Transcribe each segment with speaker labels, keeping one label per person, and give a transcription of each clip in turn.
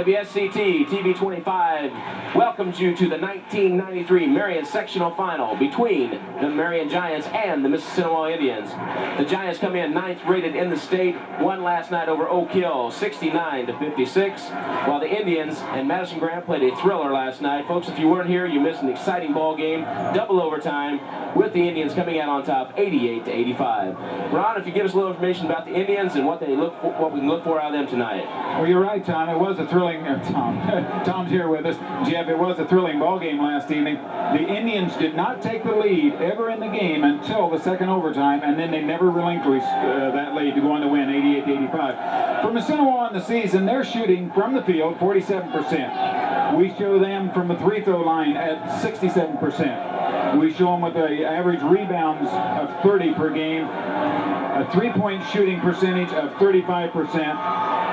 Speaker 1: WSCT TV 25 welcomes you to the 1993 Marion Sectional Final between the Marion Giants and the Mississinewa Indians. The Giants come in 9th rated in the state, won last night over Oak Hill 69-56, while the Indians and Madison Grant played a thriller last night. Folks, if you weren't here, you missed an exciting ball game, double overtime, with the Indians coming out on top 88-85. Ron, if you give us a little information about the Indians and what we can look for out of them tonight.
Speaker 2: Well, you're right, Tom. It was a thrilling, Tom's here with us. Jeff, it was a thrilling ball game last evening. The Indians did not take the lead ever in the game until the second overtime, and then they never relinquished that lead to go on to win 88-85. For Mississinewa in the season, they're shooting from the field 47%. We show them from the free throw line at 67%. We show them with an average rebounds of 30 per game, a three-point shooting percentage of 35%,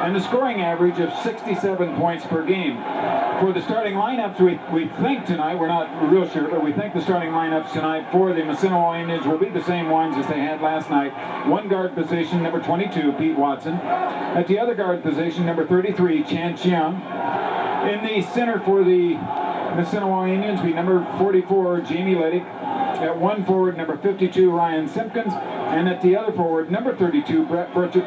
Speaker 2: and a scoring average of 67 points per game. For the starting lineups, we think tonight, we're not real sure, but we think the starting lineups tonight for the Mississinewa Indians will be the same ones as they had last night. One guard position, number 22, Pete Watson. At the other guard position, number 33, Chan Chiang. In the center for the Mississinewa Indians, we number 44, Jamie Ledick. At one forward, number 52, Ryan Simpkins. And at the other forward, number 32, Brett Burchett.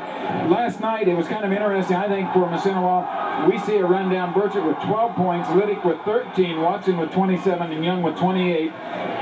Speaker 2: Last night, it was kind of interesting, I think, for Mississinewa. We see a rundown Burchett with 12 points, Ledick with 13, Watson with 27, and Young with 28.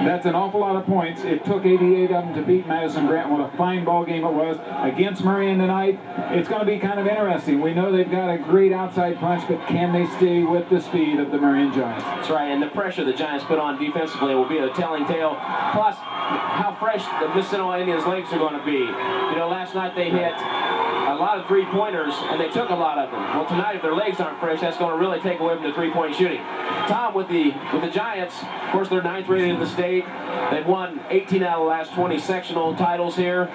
Speaker 2: That's an awful lot of points. It took 88 of them to beat Madison Grant. What a fine ball game it was against Marion tonight. It's going to be kind of interesting. We know they've got a great outside punch, but can they stay with the speed of the Marion Giants?
Speaker 1: That's right, and the pressure the Giants put on defensively will be a telling tale. Plus, how fresh the Mississinewa Indians' legs are going to be. You know, last night they hit a lot of three-pointers, and they took a lot of them. Well, tonight, if their legs aren't fresh, that's going to really take away from the three-point shooting. Tom, with the Giants, of course, they're 9th rated in the state. They've won 18 out of the last 20 sectional titles here.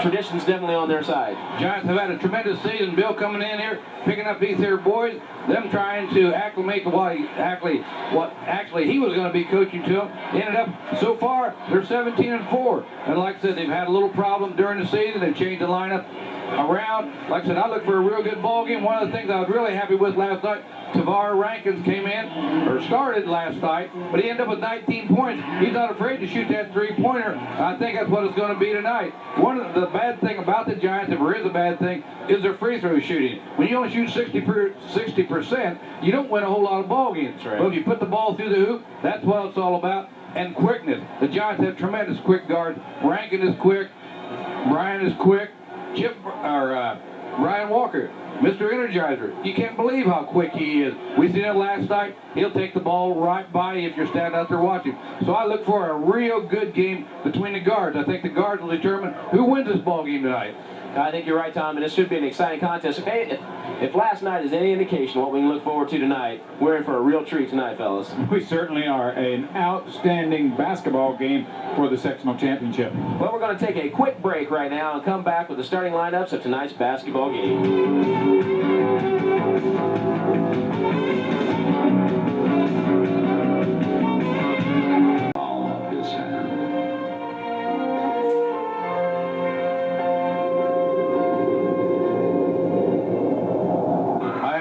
Speaker 1: Tradition's definitely on their side.
Speaker 3: Giants have had a tremendous season. Bill coming in here, picking up these here boys, them trying to acclimate to what actually he was going to be coaching to them. Ended up, so far, they're 17-4. And like I said, they've had a little problem during the season. They've changed the lineup around. Like I said, I look for a real good ball game. One of the things I was really happy with last night, Tavar Rankins came in, or started last night, but he ended up with 19 points. He's not afraid to shoot that three-pointer. I think that's what it's going to be tonight. One of the bad thing about the Giants, if there is a bad thing, is their free throw shooting. When you only shoot 60%, you don't win a whole lot of ball games.
Speaker 1: Right.
Speaker 3: But if you put the ball through the hoop, that's what it's all about. And quickness. The Giants have tremendous quick guards. Rankin is quick. Brian is quick. Ryan Walker, Mr. Energizer. You can't believe how quick he is. We seen it last night. He'll take the ball right by you if you're standing out there watching. So I look for a real good game between the guards. I think the guards will determine who wins this ball game tonight.
Speaker 1: I think you're right, Tom, and this should be an exciting contest. If last night is any indication of what we can look forward to tonight, we're in for a real treat tonight, fellas.
Speaker 2: We certainly are. An outstanding basketball game for the sectional championship.
Speaker 1: Well, we're going to take a quick break right now and come back with the starting lineups of tonight's basketball game.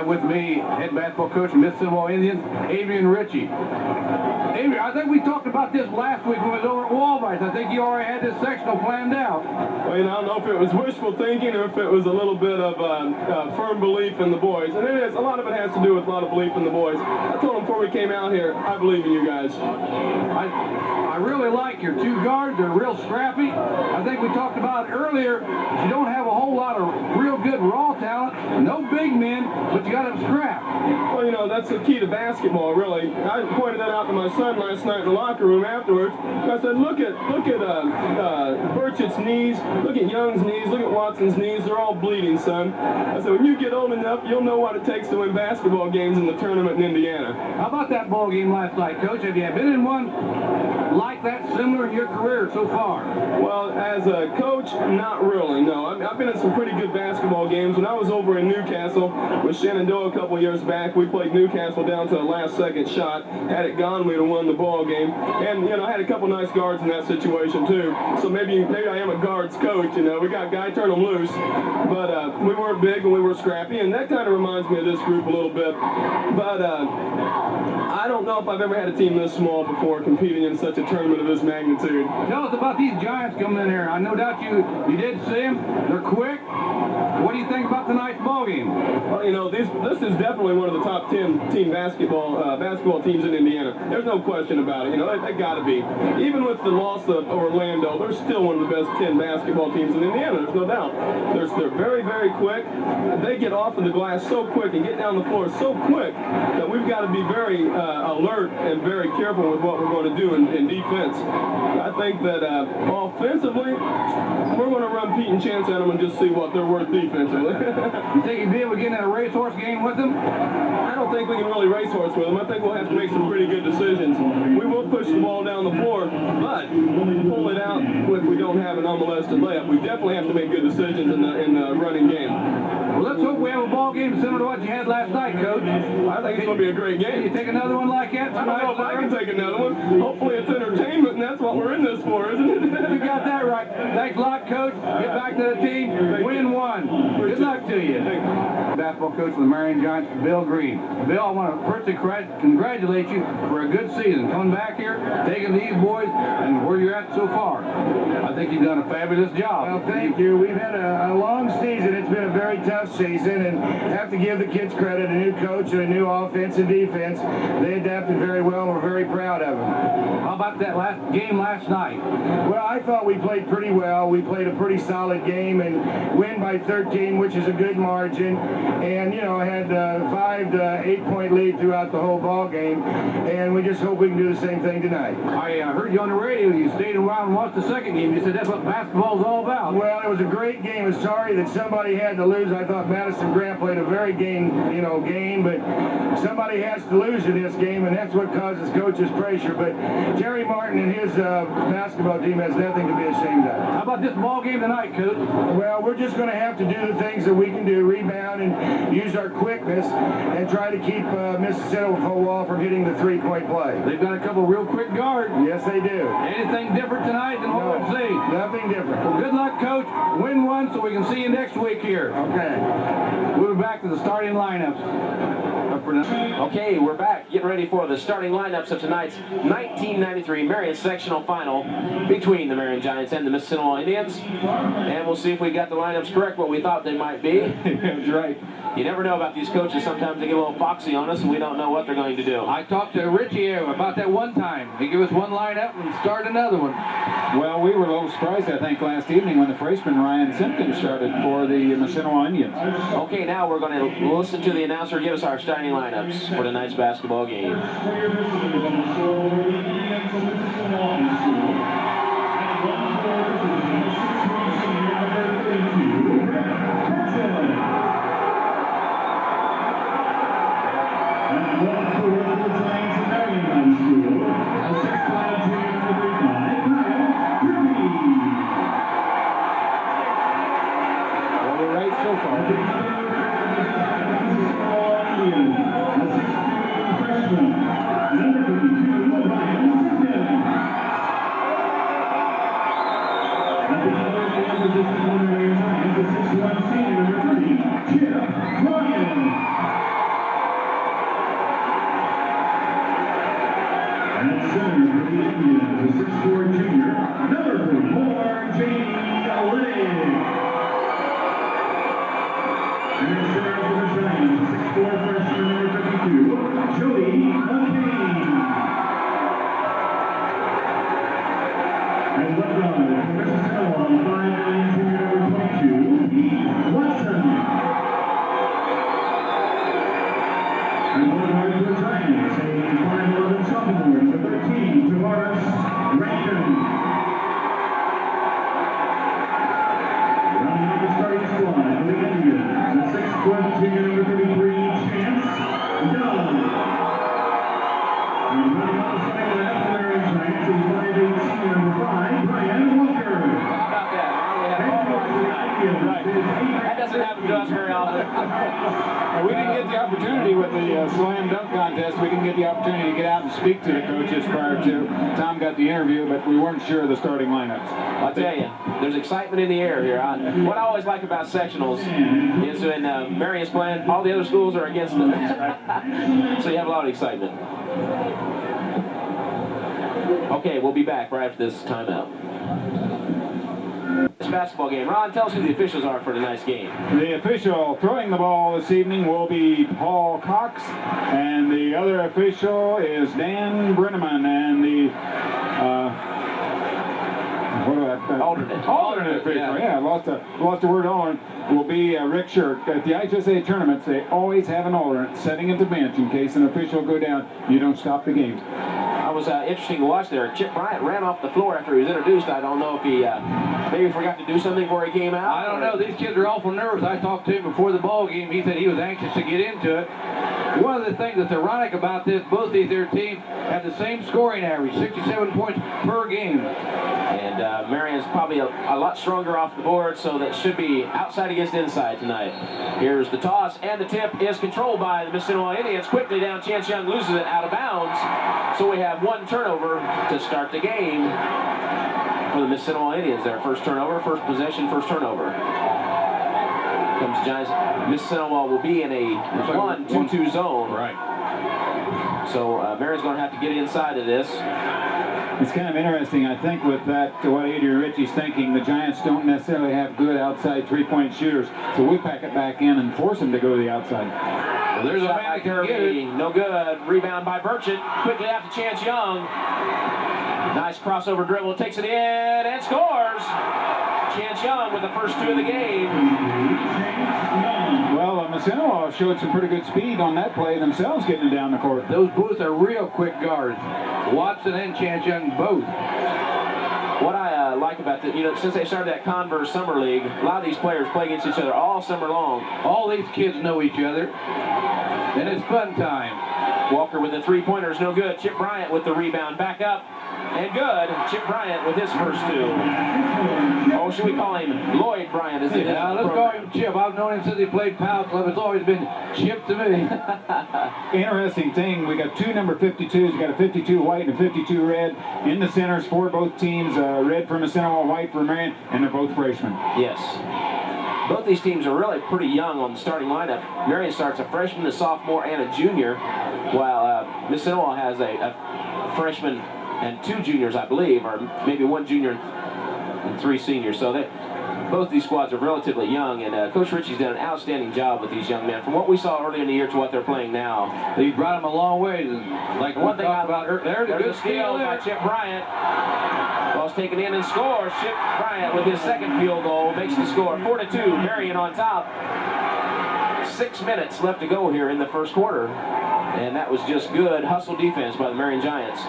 Speaker 3: With me, head basketball coach of Mississinewa Indians, Adrian Ritchie. Adrian, I think we talked about this last week when we was over at Walvice. I think you already had this sectional planned out.
Speaker 4: Well, you know, I don't know if it was wishful thinking or if it was a little bit of firm belief in the boys. And it is. A lot of it has to do with a lot of belief in the boys. I told them before we came out here, I believe in you guys.
Speaker 3: I really like your two guards. They're real scrappy. I think we talked about it earlier. You don't have a whole lot of real good raw talent. No big men, but you got them scrapped.
Speaker 4: Well, you know, that's the key to basketball, really. I pointed that out to my son last night in the locker room afterwards. I said, look at Burchett's knees, look at Young's knees, look at Watson's knees. They're all bleeding, son. I said, when you get old enough, you'll know what it takes to win basketball games in the tournament in Indiana.
Speaker 3: How about that ball game last night, Coach? Have you been in one like that similar in your career so far?
Speaker 4: Well, as a coach, not really, no. I've been in some pretty good basketball basketball games. When I was over in Newcastle with Shenandoah a couple years back, we played Newcastle down to the last second shot. Had it gone, we'd have won the ball game. And, you know, I had a couple nice guards in that situation, too. So maybe I am a guards coach, you know. We got guy turn them loose. But we weren't big and we were scrappy. And that kind of reminds me of this group a little bit. But I don't know if I've ever had a team this small before competing in such a tournament of this magnitude.
Speaker 3: Tell us about these Giants coming in here. I no doubt you did see them. They're quick. What do you think about tonight's ball game?
Speaker 4: Well, you know, this is definitely one of the top 10 team basketball teams in Indiana. There's no question about it. You know, they got to be. Even with the loss of Orlando, they're still one of the best 10 basketball teams in Indiana. There's no doubt. They're very, very quick. They get off of the glass so quick and get down the floor so quick that we've got to be very alert and very careful with what we're going to do in defense. I think that offensively, we're going to run Pete and Chance at them and just see what they're worth defensively.
Speaker 3: You think you'd be able to get in a racehorse game with them?
Speaker 4: I don't think we can really racehorse with them. I think we'll have to make some pretty good decisions. We will push the ball down the floor, but pull it out if we don't have an unmolested layup. We definitely have to make good decisions in the running game.
Speaker 3: Well, let's hope we have a ball game similar to what you had last night, Coach.
Speaker 4: I think it's going to be a great game.
Speaker 3: You take another one like that
Speaker 4: I
Speaker 3: tonight?
Speaker 4: don't know if I can take another one. Hopefully it's entertainment, and that's what we're in this for, isn't it?
Speaker 3: You got that right. Thanks a lot, Coach. Get back to the team. Win one. Good luck to you. Basketball coach of the Marion Giants, Bill Green. Bill, I want to personally congratulate you for a good season. Coming back here, taking these boys, and where you're at so far. I think you've done a fabulous job.
Speaker 5: Well, thank you. We've had a long season. It's been a very tough season, and have to give the kids credit. A new coach and a new offense and defense. They adapted very well, and we're very proud of them.
Speaker 3: How about that game last night?
Speaker 5: Well, I thought we played pretty well. We played a pretty solid game and win by 13, which is a good margin. And, you know, I had 5 to 8 point lead throughout the whole ball game, and we just hope we can do the same thing tonight.
Speaker 3: I heard you on the radio. You stayed around and watched the second game. You said that's what basketball's all about.
Speaker 5: Well, it was a great game. I'm sorry that somebody had to lose. I thought Madison Grant played a very game, but somebody has to lose in this game, and that's what causes coaches pressure. But Terry Martin and his basketball team has nothing to be ashamed of.
Speaker 3: How about this ball game tonight, Coach?
Speaker 5: Well, we're just going to have to do the things that we can do, rebound and use our quickness, and try to keep Mississinewa from hitting the three-point play.
Speaker 3: They've got a couple real quick guards.
Speaker 5: Yes, they do.
Speaker 3: Anything different tonight than what we've seen?
Speaker 5: Nothing different.
Speaker 3: Well, good luck, Coach. Win one so we can see you next week here.
Speaker 5: Okay.
Speaker 3: We'll be back to the starting lineups.
Speaker 1: Okay, we're back. Getting ready for the starting lineups of tonight's 1993 Marion Sectional Final between the Marion Giants and the Mississinewa Indians. And we'll see if we got the lineups correct, what we thought they might be.
Speaker 2: That's right.
Speaker 1: You never know about these coaches. Sometimes they get a little foxy on us, and we don't know what they're going to do.
Speaker 3: I talked to Richie about that one time. He gave us one lineup and started another one.
Speaker 2: Well, we were a little surprised, I think, last evening when the freshman Ryan Simpkins started for the Mississinewa Indians.
Speaker 1: Okay, now we're going to listen to the announcer give us our starting lineups for tonight's basketball game.
Speaker 2: Right.
Speaker 1: That doesn't happen to us very often.
Speaker 2: We didn't get the opportunity with the slam dunk contest. We didn't get the opportunity to get out and speak to the coaches prior to. Tom got the interview, but we weren't sure of the starting lineups.
Speaker 1: I'll tell you, there's excitement in the air here. What I always like about sectionals is when Marion's playing, all the other schools are against them. So you have a lot of excitement. Okay, we'll be back right after this timeout. This basketball game. Ron, tell us who the officials are for tonight's game.
Speaker 2: The official throwing the ball this evening will be Paul Cox, and the other official is Dan Brenneman, and the alternate official. Yeah, lost the word alternate. Will be Rick Shirk. At the IHSA tournaments, they always have an alternate setting at the bench in case an official go down. You don't stop the game.
Speaker 1: It was interesting to watch there. Chip Bryant ran off the floor after he was introduced. I don't know if he maybe forgot to do something before he came out.
Speaker 3: I don't know. These kids are awful nervous. I talked to him before the ball game. He said he was anxious to get into it. One of the things that's ironic about this, both these their teams have the same scoring average, 67 points per game.
Speaker 1: And Marion's probably a lot stronger off the board, so that should be outside against inside tonight. Here's the toss, and the tip is controlled by the Mississinewa Indians. Quickly down, Chance Young loses it out of bounds. So we have one turnover to start the game for the Mississinewa Indians. Their first turnover, first possession, first turnover. Comes the Giants. Mississinewa will be in a 1-2-2 zone.
Speaker 3: Right.
Speaker 1: So Marion's going to have to get inside of this.
Speaker 2: It's kind of interesting, I think, with that, what Adrian Ritchie's thinking. The Giants don't necessarily have good outside three-point shooters, so we pack it back in and force them to go to the outside.
Speaker 1: Well, there's a man that can get it. No good. Rebound by Burchett. Quickly out to Chance Young. Nice crossover dribble. Takes it in and scores. Chance Young with the first two of the game.
Speaker 2: Well, Mississinewa showed some pretty good speed on that play themselves, getting it down the court.
Speaker 3: Those both are real quick guards. Watson and Chance Young both.
Speaker 1: What I like about this, since they started that Converse Summer League, a lot of these players play against each other all summer long.
Speaker 3: All these kids know each other, and it's fun time.
Speaker 1: Walker with the three-pointer is no good. Chip Bryant with the rebound. Back up. And good. Chip Bryant with his first two. Oh, should we call him Lloyd Bryant? Is it?
Speaker 3: Yeah, let's call him Chip. I've known him since he played Powell Club. It's always been Chip to me.
Speaker 2: Interesting thing, we got two number 52s. We got a 52 white and a 52 red in the centers for both teams. Red for Mississinewa, white for Marion, and they're both freshmen.
Speaker 1: Yes. Both these teams are really pretty young on the starting lineup. Marion starts a freshman, a sophomore, and a junior, while Mississinewa has a freshman and two juniors, I believe, or maybe one junior and three seniors. So both these squads are relatively young, and Coach Ritchie's done an outstanding job with these young men. From what we saw earlier in the year to what they're playing now,
Speaker 3: he brought them a long way. Like
Speaker 1: one thing I
Speaker 3: about there's a good
Speaker 1: steal by Chip Bryant. Ball's taken in and scores. Chip Bryant with his second field goal makes the score 4-2. Marion on top. 6 minutes left to go here in the first quarter. And that was just good hustle defense by the Marion Giants.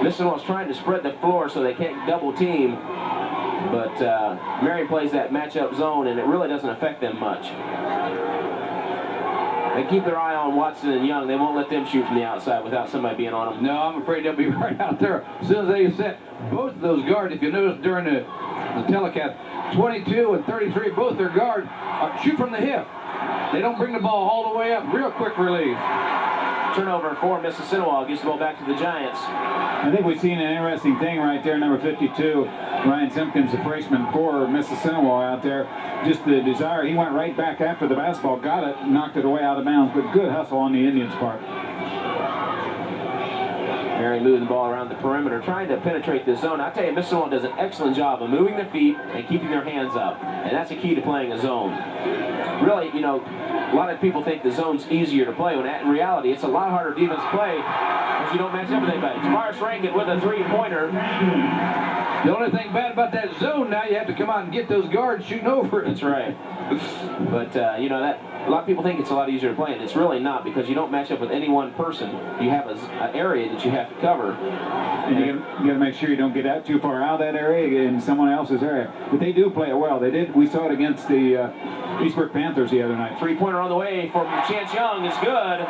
Speaker 1: Mississinewa's trying to spread the floor so they can't double team. But Marion plays that matchup zone, and it really doesn't affect them much. They keep their eye on Watson and Young. They won't let them shoot from the outside without somebody being on them.
Speaker 3: No, I'm afraid they'll be right out there. As soon as they set both of those guards, if you notice during the telecast, 22 and 33, both their guards shoot from the hip. They don't bring the ball all the way up. Real quick release.
Speaker 1: Turnover for Mississinewa. Gives the ball back to the Giants.
Speaker 2: I think we've seen an interesting thing right there, number 52. Ryan Simpkins, the freshman for Mississinewa out there. Just the desire. He went right back after the basketball, got it, knocked it away out of bounds, but good hustle on the Indians' part.
Speaker 1: Marion moving the ball around the perimeter, trying to penetrate this zone. I tell you, Mississinewa does an excellent job of moving their feet and keeping their hands up. And that's a key to playing a zone. Really, a lot of people think the zone's easier to play, when in reality, it's a lot harder defense to play because you don't match up with anybody. Tavares Rankin with a three-pointer.
Speaker 3: The only thing bad about that zone now, you have to come out and get those guards shooting over it.
Speaker 1: That's right. But, that a lot of people think it's a lot easier to play, and it's really not, because you don't match up with any one person. You have an area that you have to cover.
Speaker 2: And you got to make sure you don't get out too far out of that area in someone else's area. But they do play it well. They did. We saw it against the Eastbrook Panthers the other night.
Speaker 1: Three-pointer on the way from Chance Young is good.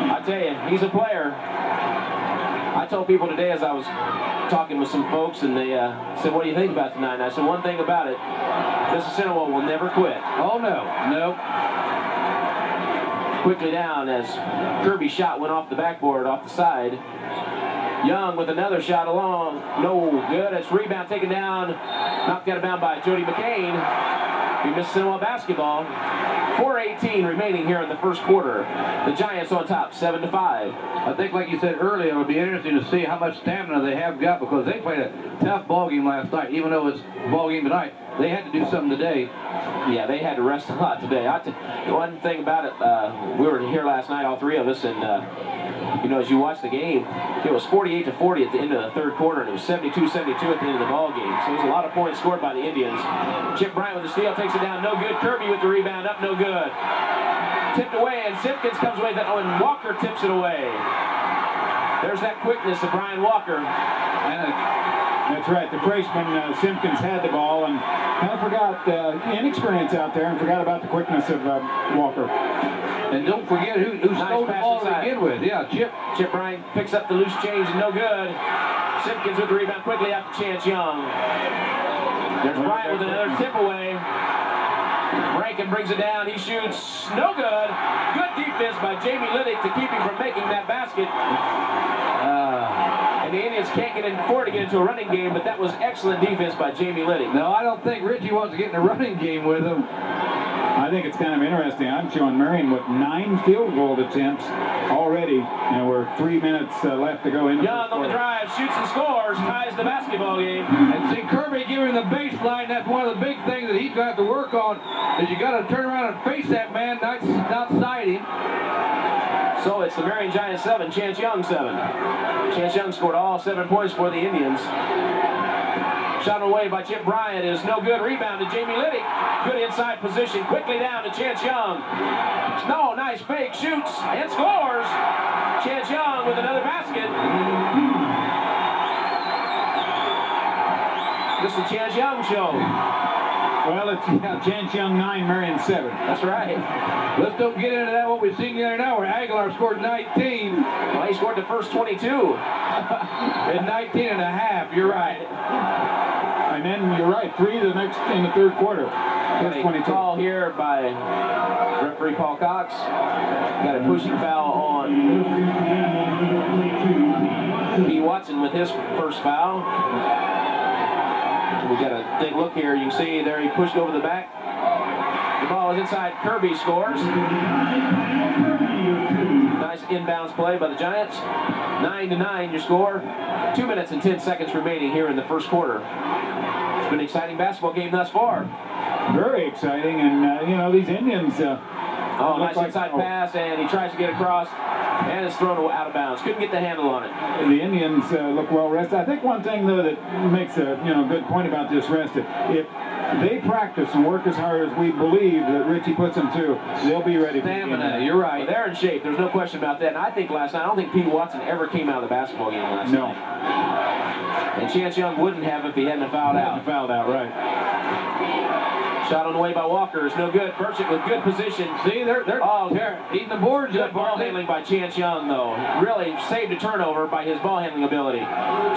Speaker 1: I tell you, he's a player. I told people today as I was talking with some folks, and they said, what do you think about tonight? And I said, one thing about it, Mississinewa will never quit.
Speaker 3: Oh, no. No.
Speaker 1: Quickly down as Kirby's shot went off the backboard, off the side. Young with another shot along. No good. It's rebound taken down. Knocked out of bounds by Jody McCain. The Mississinewa basketball. 4:18 remaining here in the first quarter. The Giants on top, 7-5.
Speaker 3: I think, like you said earlier, it would be interesting to see how much stamina they have got, because they played a tough ball game last night. Even though it's ball game tonight, they had to do something today.
Speaker 1: Yeah, they had to rest a lot today. The one thing about it, we were here last night, all three of us, and you know, as you watch the game, it was 48-40 at the end of the third quarter, and it was 72-72 at the end of the ball game. So it was a lot of points scored by the Indians. Chip Bryant with the steal, takes it down, no good. Kirby with the rebound, up, no good. Tipped away, and Simpkins comes away, and Walker tips it away. There's that quickness of Brian Walker.
Speaker 2: That's right. The freshman Simpkins had the ball and kind of forgot inexperience out there and forgot about the quickness of Walker.
Speaker 3: And don't forget who stole the ball to begin with. Yeah, Chip.
Speaker 1: Chip Bryant picks up the loose change and no good. Simpkins with the rebound quickly out to Chance Young. There's Bryant with another tip away. Rankin brings it down. He shoots. No good. Good defense by Jamie Liddick to keep him from making that basket. And the Indians can't get in forward to get into a running game, but that was excellent defense by Jamie Liddick.
Speaker 3: No, I don't think Richie wants to get in a running game with him.
Speaker 2: I think it's kind of interesting. I'm showing Marion with 9 field goal attempts already, and we're 3 minutes left to go in.
Speaker 1: Young on the drive, shoots and scores, ties the basketball game.
Speaker 3: And see, Kirby giving the baseline. That's one of the big things that he's got to work on, is you got to turn around and face that man, not side him.
Speaker 1: So it's the Marion Giants 7, Chance Young 7. Chance Young scored all 7 points for the Indians. Shot away by Chip Bryant is no good. Rebound to Jamie Liddick. Good inside position. Quickly down to Chance Young. No, nice fake. Shoots and scores. Chance Young with another basket. This is the Chance Young show.
Speaker 2: Well, it's Chance Young 9, Marion 7.
Speaker 1: That's right.
Speaker 3: Let's don't get into that, what we've seen the other night, where Aguilar scored 19.
Speaker 1: Well, he scored the first 22.
Speaker 3: And 19 and a half, you're right.
Speaker 2: And then you're right, 3 the next in the third quarter.
Speaker 1: Got a call here by referee Paul Cox. Got a pushing foul on B. Watson with his first foul. We got a big look here. You can see there he pushed over the back. The ball is inside. Kirby scores. Nice inbounds play by the Giants. 9-9 your score. 2 minutes and 10 seconds remaining here in the first quarter. It's been an exciting basketball game thus far.
Speaker 2: Very exciting, and you know, these Indians.
Speaker 1: Nice inside pass, and he tries to get across, and it's thrown out of bounds. Couldn't get the handle on it.
Speaker 2: The Indians look well rested. I think one thing though that makes a good point about this rest, if they practice and work as hard as we believe that Richie puts them through, they'll be ready.
Speaker 3: Stamina, you're right.
Speaker 1: Well, they're in shape. There's no question about that. And I think last night, I don't think Pete Watson ever came out of the basketball game last night. And Chance Young wouldn't have if he hadn't fouled out.
Speaker 2: Right.
Speaker 1: Shot on the way by Walker is no good. Burchett with good position.
Speaker 3: See, they're eating the boards
Speaker 1: Good
Speaker 3: up.
Speaker 1: ball handling by Chance Young, though. Really saved a turnover by his ball handling ability.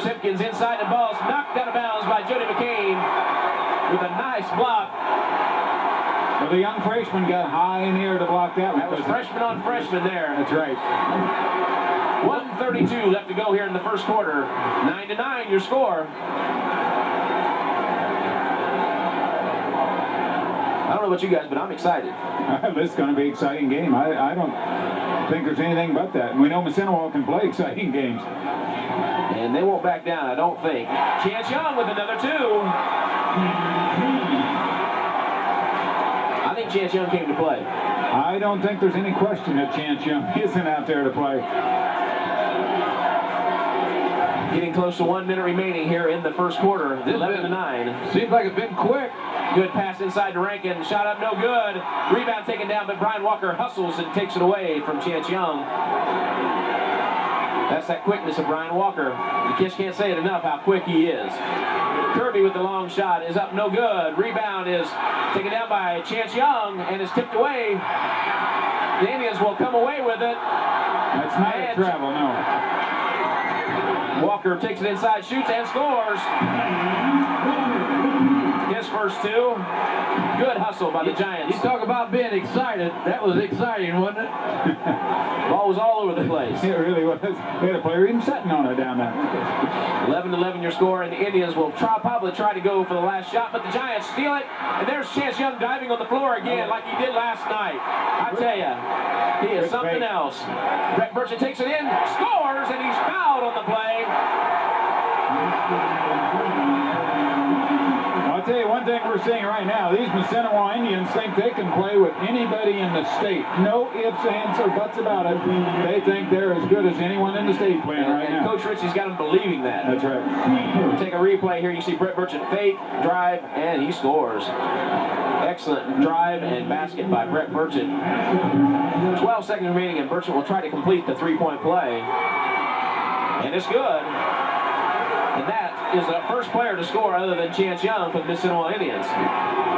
Speaker 1: Simpkins inside the ball, knocked out of bounds by Jody McCain with a nice block.
Speaker 2: Well, the young freshman got high in the air to block that one.
Speaker 1: That was freshman on freshman there.
Speaker 2: That's right.
Speaker 1: 1:32 left to go here in the first quarter. 9-9 your score. I don't know about you guys, but I'm excited.
Speaker 2: This is going to be an exciting game. I don't think there's anything but that. And we know Mississinewa can play exciting games.
Speaker 1: And they won't back down, I don't think. Chance Young with another 2. I think Chance Young came to play.
Speaker 2: I don't think there's any question that Chance Young isn't out there to play.
Speaker 1: Getting close to 1 minute remaining here in the first quarter. 11-9.
Speaker 3: Seems like it's been quick.
Speaker 1: Good pass inside to Rankin. Shot up, no good. Rebound taken down, but Brian Walker hustles and takes it away from Chance Young. That's that quickness of Brian Walker. You just can't say it enough how quick he is. Kirby with the long shot is up, no good. Rebound is taken down by Chance Young and is tipped away. The Indians will come away with it.
Speaker 2: That's not a travel, no.
Speaker 1: Walker takes it inside, shoots, and scores. His first two. Good hustle by the Giants.
Speaker 3: You talk about being excited. That was exciting, wasn't it?
Speaker 1: Ball was all over the place.
Speaker 2: It really was. We had a player even sitting on it down there.
Speaker 1: 11-11 your score, and the Indians will probably try to go for the last shot, but the Giants steal it, and there's Chance Young diving on the floor again like he did last night. I tell you, he is something else. Brett Burchett takes it in, scores, and he's fouled on the play.
Speaker 2: I'll tell you one thing we're seeing right now. These Mississinewa Indians think they can play with anybody in the state. No ifs, ands, or buts about it. They think they're as good as anyone in the state playing right now.
Speaker 1: Coach Ritchie's got them believing that.
Speaker 2: That's right.
Speaker 1: We'll take a replay here. You see Brett Burchett fake, drive, and he scores. Excellent drive and basket by Brett Burchett. 12 seconds remaining, and Burchett will try to complete the three-point play. And it's good. And that is the first player to score other than Chance Young for the Mississinewa Indians.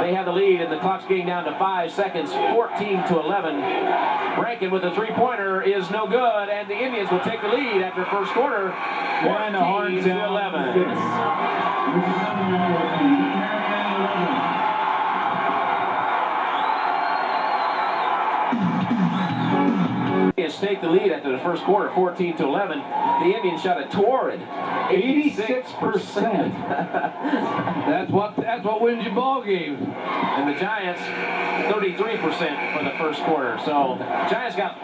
Speaker 1: They have the lead, and the clock's getting down to 5 seconds, 14-11. Rankin with a three-pointer is no good, and the Indians will take the lead after first quarter, 14-11. Indians take the lead after the first quarter, 14-11. The Indians shot a torrid 86%.
Speaker 3: That's what wins you ball games.
Speaker 1: And the Giants, 33% for the first quarter. So Giants got,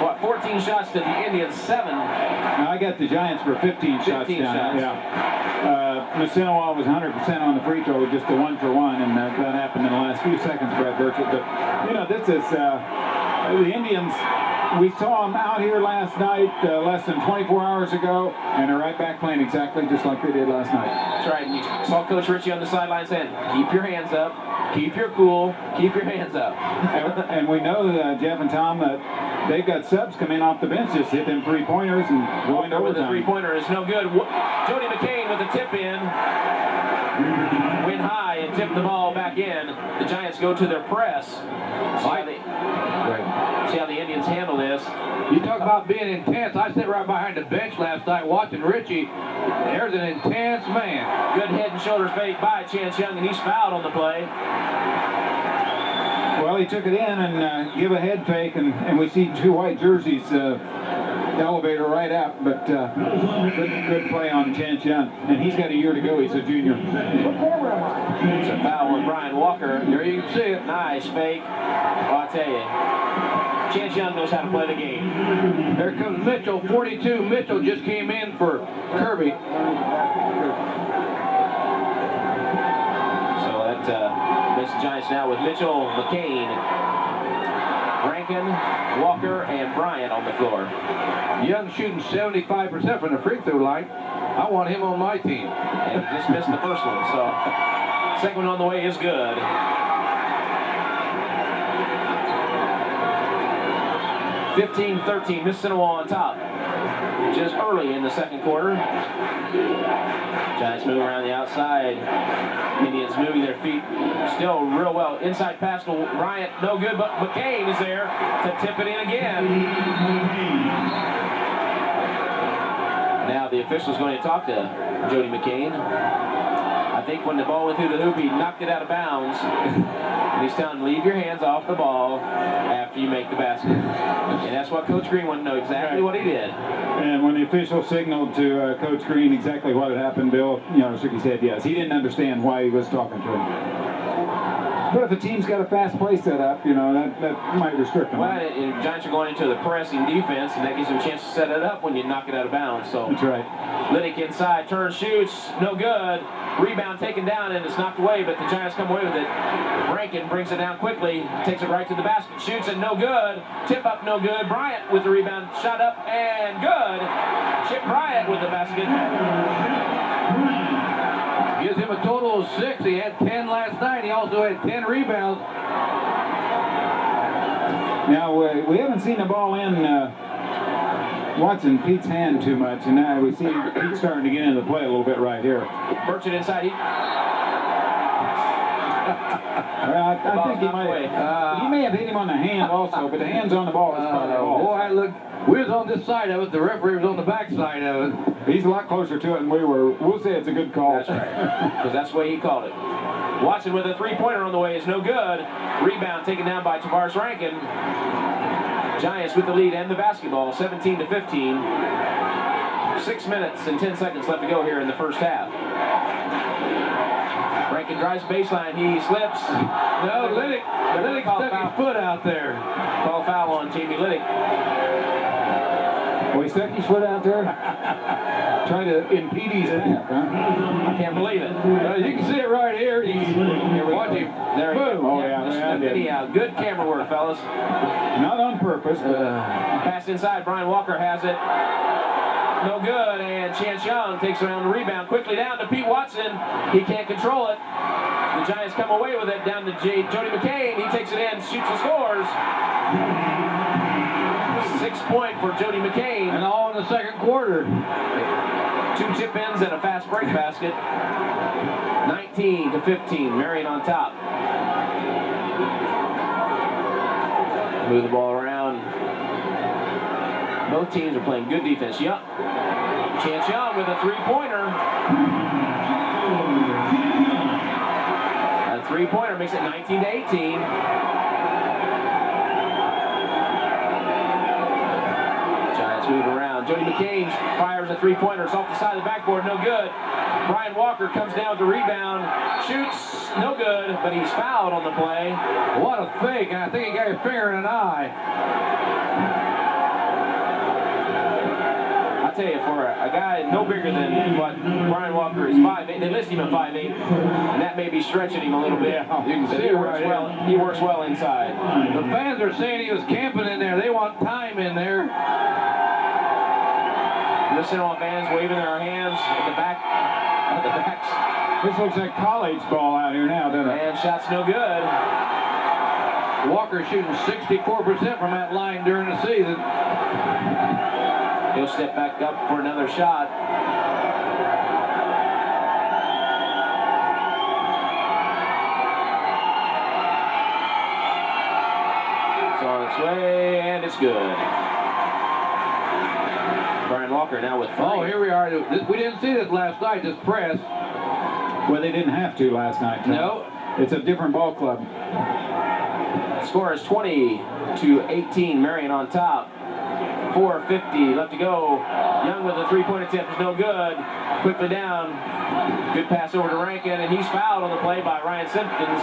Speaker 1: what, 14 shots to the Indians, 7.
Speaker 2: Now, I got the Giants for 15 shots down. Yeah. Mississinewa was 100% on the free throw, just a 1-for-1, and that happened in the last few seconds, Brett Burchett. But, you know, this is the Indians. We saw them out here last night, less than 24 hours ago, and they're right back playing exactly just like they did last night.
Speaker 1: That's right. And you saw Coach Ritchie on the sideline saying, keep your hands up, keep your cool, keep your hands up.
Speaker 2: And we know, Jeff and Tom, that they've got subs come in off the bench, just hit them three-pointers and going over
Speaker 1: the three-pointer is no good. Jody McCain with a tip in. Went high and tipped the ball back in. The Giants go to their press. See how the Indians handle this.
Speaker 3: You talk about being intense. I sat right behind the bench last night watching Ritchie. There's an intense man.
Speaker 1: Good head and shoulders fake by Chance Young, and he's fouled on the play.
Speaker 2: Well, he took it in and give a head fake, and we see two white jerseys elevator right up, but good play on Chance Young. And he's got a year to go. He's a junior.
Speaker 1: It's a foul with Brian Walker.
Speaker 3: There you can see it.
Speaker 1: Nice fake. Well, I'll tell you, Chance Young knows how to play the game.
Speaker 3: There comes Mitchell, 42. Mitchell just came in for Kirby.
Speaker 1: So that makes the Giants now with Mitchell, McCain, Rankin, Walker, and Bryant on the floor.
Speaker 3: Young shooting 75% from the free throw line. I want him on my team.
Speaker 1: And he just missed the first one, so second one on the way is good. 15-13, Mississinewa on top. Just early in the second quarter. Giants move around the outside. Indians moving their feet still real well. Inside pass to Bryant, no good, but McCain is there to tip it in again. Now the official's going to talk to Jody McCain. I think when the ball went through the hoop, he knocked it out of bounds. And he's telling him, leave your hands off the ball after you make the basket. And that's what Coach Green wanted to know exactly what he did.
Speaker 2: And when the official signaled to Coach Green exactly what had happened, Bill, shook his head yes. He didn't understand why he was talking to him. But if a team's got a fast play set up, that might restrict them.
Speaker 1: Well, the Giants are going into the pressing defense, and that gives them a chance to set it up when you knock it out of bounds. So
Speaker 2: that's right.
Speaker 1: Liddick inside, turns, shoots, no good. Rebound taken down, and it's knocked away, but the Giants come away with it. Rankin brings it down quickly, takes it right to the basket, shoots, and no good. Tip up, no good. Bryant with the rebound, shot up, and good. Chip Bryant with the basket.
Speaker 3: Gives him a total of 6. He had 10 last night. He also had 10 rebounds.
Speaker 2: Now, we haven't seen the ball in Watson Pete's hand too much, and now we see Pete starting to get into the play a little bit right here.
Speaker 1: Burchett inside.
Speaker 2: I think he may have hit him on the hand also, but the hand's on the ball is probably all.
Speaker 3: Boy, look, We was on this side of it. The referee was on the back side of it.
Speaker 2: He's a lot closer to it than we were. We'll say it's a good call.
Speaker 1: That's right, because that's the way he called it. Watson with a three-pointer on the way is no good. Rebound taken down by Tavares Rankin. Giants with the lead and the basketball, 17-15. 6 minutes and 10 seconds left to go here in the first half. Rankin drives baseline. He slips.
Speaker 3: No, Liddick stuck his foot out there.
Speaker 1: Call foul on Jamie Liddick.
Speaker 2: Well, he stuck his foot out there. Trying to impede his path, huh?
Speaker 1: I can't believe it.
Speaker 3: You can see it right here. Watch him.
Speaker 1: There he
Speaker 3: Boom.
Speaker 1: goes.
Speaker 2: Oh, yeah.
Speaker 1: Good camera work, fellas.
Speaker 2: Not on purpose.
Speaker 1: Pass inside. Brian Walker has it. No good, and Chance Young takes around the rebound quickly down to Pete Watson. He can't control it. The Giants come away with it down to Jody McCain. He takes it in, shoots and scores. 6 point for Jody McCain.
Speaker 3: And all in the second quarter.
Speaker 1: 2 tip-ins and a fast break basket. 19-15, Marion on top. Move the ball around. Both teams are playing good defense. Chance Young with a three-pointer. A three-pointer makes it 19-18. Giants move around. Jody McCain fires a three-pointer. It's off the side of the backboard. No good. Brian Walker comes down with the rebound. Shoots. No good, but he's fouled on the play.
Speaker 3: What a fake. And I think he got a finger in an eye.
Speaker 1: I tell you, for a guy no bigger than what Brian Walker is, 5'8", they list him at 5'8", and that may be stretching him a little bit.
Speaker 3: Yeah, you can see
Speaker 1: he works well. He works well inside.
Speaker 3: The fans are saying he was camping in there. They want time in there.
Speaker 1: Mississinewa fans waving their hands at the back. At the backs.
Speaker 2: This looks like college ball out here now, doesn't it?
Speaker 1: And shot's no good.
Speaker 3: Walker shooting 64% from that line during the season.
Speaker 1: He'll step back up for another shot. It's on its way, and it's good. Brian Walker now with 3.
Speaker 3: Oh, here we are. We didn't see this last night, this press.
Speaker 2: Well, they didn't have to last night.
Speaker 3: No.
Speaker 2: It's a different ball club.
Speaker 1: Score is 20-18, Marion on top. 4:50 left to go. Young with a three-point attempt is no good. Quickly down. Good pass over to Rankin, and he's fouled on the play by Ryan Simpkins.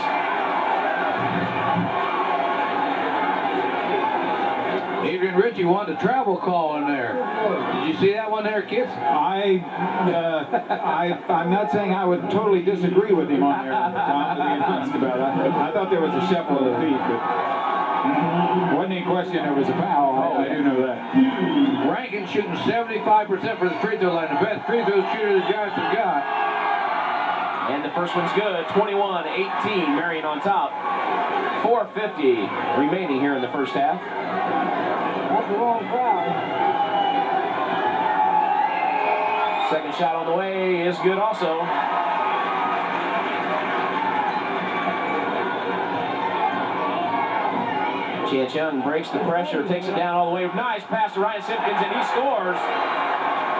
Speaker 3: Adrian Ritchie wanted a travel call in there. Did you see that one there, kids?
Speaker 2: I'm not saying I would totally disagree with him on there, Tom, to be honest about it. I thought there was a shuffle of the feet, but wasn't any question there was a foul. I do know that.
Speaker 3: Rankin shooting 75% for the free throw line. The best free throw shooter the Giants have got.
Speaker 1: And the first one's good. 21-18, Marion on top. 4:50 remaining here in the first half.
Speaker 6: That's the wrong foul.
Speaker 1: Second shot on the way is good also. Chance Young breaks the pressure, takes it down all the way. Nice pass to Ryan Simpkins, and he scores.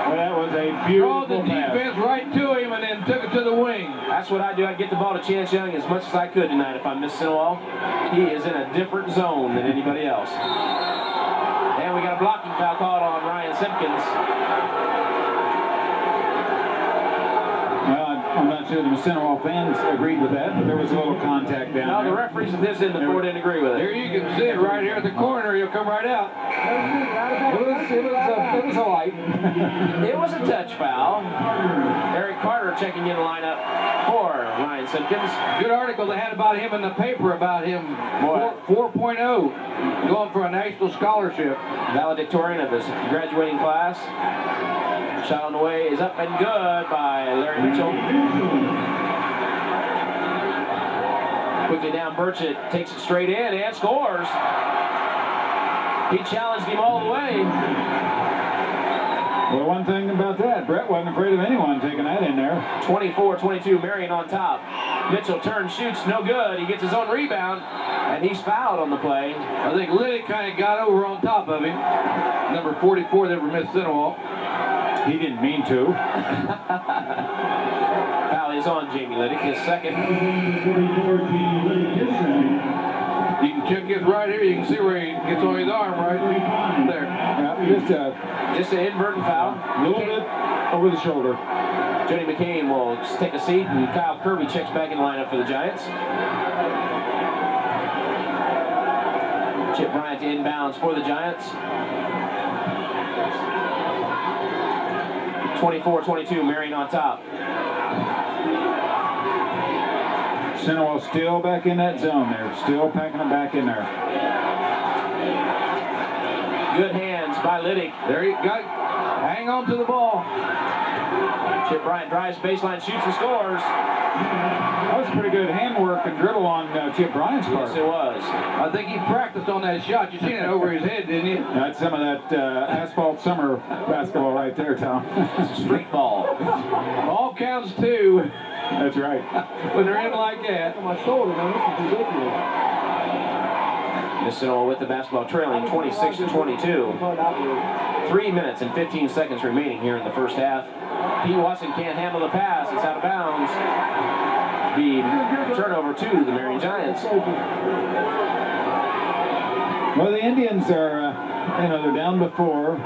Speaker 2: Well, that was a beautiful
Speaker 3: Throw the
Speaker 2: pass.
Speaker 3: defense right to him and then took it to the wing.
Speaker 1: That's what I do. I get the ball to Chance Young as much as I could tonight if I'm Mississinewa. He is in a different zone than anybody else. And we got a blocking foul called on Ryan Simpkins.
Speaker 2: Well, I'm not sure the Mississinewa fans agreed with that, but there was a little contact down
Speaker 1: No,
Speaker 2: there.
Speaker 1: the referees of this end of the floor didn't agree with it.
Speaker 3: Here you can see it right here at the corner. He'll come right out.
Speaker 2: It was a light.
Speaker 1: It was a touch foul. Eric Carter checking in the lineup for Ryan Simpkins.
Speaker 3: Good article they had about him in the paper about him. 4.0. Going for a national scholarship.
Speaker 1: Valedictorian of his graduating class. Shot on the way is up and good by Larry Mitchell. Quickly down, Burchett takes it straight in and scores. He challenged him all the way.
Speaker 2: Well, one thing about that, Brett wasn't afraid of anyone taking that in there.
Speaker 1: 24-22, Marion on top. Mitchell turns, shoots, no good. He gets his own rebound, and he's fouled on the play.
Speaker 3: I think Liddick kind of got over on top of him. Number 44 there for Mississinewa.
Speaker 2: He didn't mean to.
Speaker 1: Foul is on Jamie Liddick, his second.
Speaker 3: You can check this right here. You can see where he gets on his arm right there.
Speaker 2: Yeah,
Speaker 1: just an inadvertent foul.
Speaker 2: A little bit over the shoulder.
Speaker 1: Jody McCain will take a seat, and Kyle Kirby checks back in the lineup for the Giants. Chip Bryant inbounds for the Giants. 24-22, Marion on top.
Speaker 2: Sectional still back in that zone there. Still packing them back in there.
Speaker 1: Good hands by Liddick.
Speaker 3: There you go. Hang on to the ball.
Speaker 1: Chip Bryant drives baseline, shoots and scores.
Speaker 2: That was pretty good handwork and dribble on Chip Bryant's part.
Speaker 1: Yes, it was.
Speaker 3: I think he practiced on that shot. You seen it over his head, didn't you?
Speaker 2: That's some of that asphalt summer basketball right there, Tom.
Speaker 1: Street ball.
Speaker 3: All counts too.
Speaker 2: That's right.
Speaker 3: When they're in like that.
Speaker 6: On my shoulder, man, this is ridiculous.
Speaker 1: Mississinewa with the basketball trailing 26-22. 3 minutes and 15 seconds remaining here in the first half. P. Watson can't handle the pass. It's out of bounds. The turnover to the Marion Giants.
Speaker 2: Well, the Indians are, they're down before.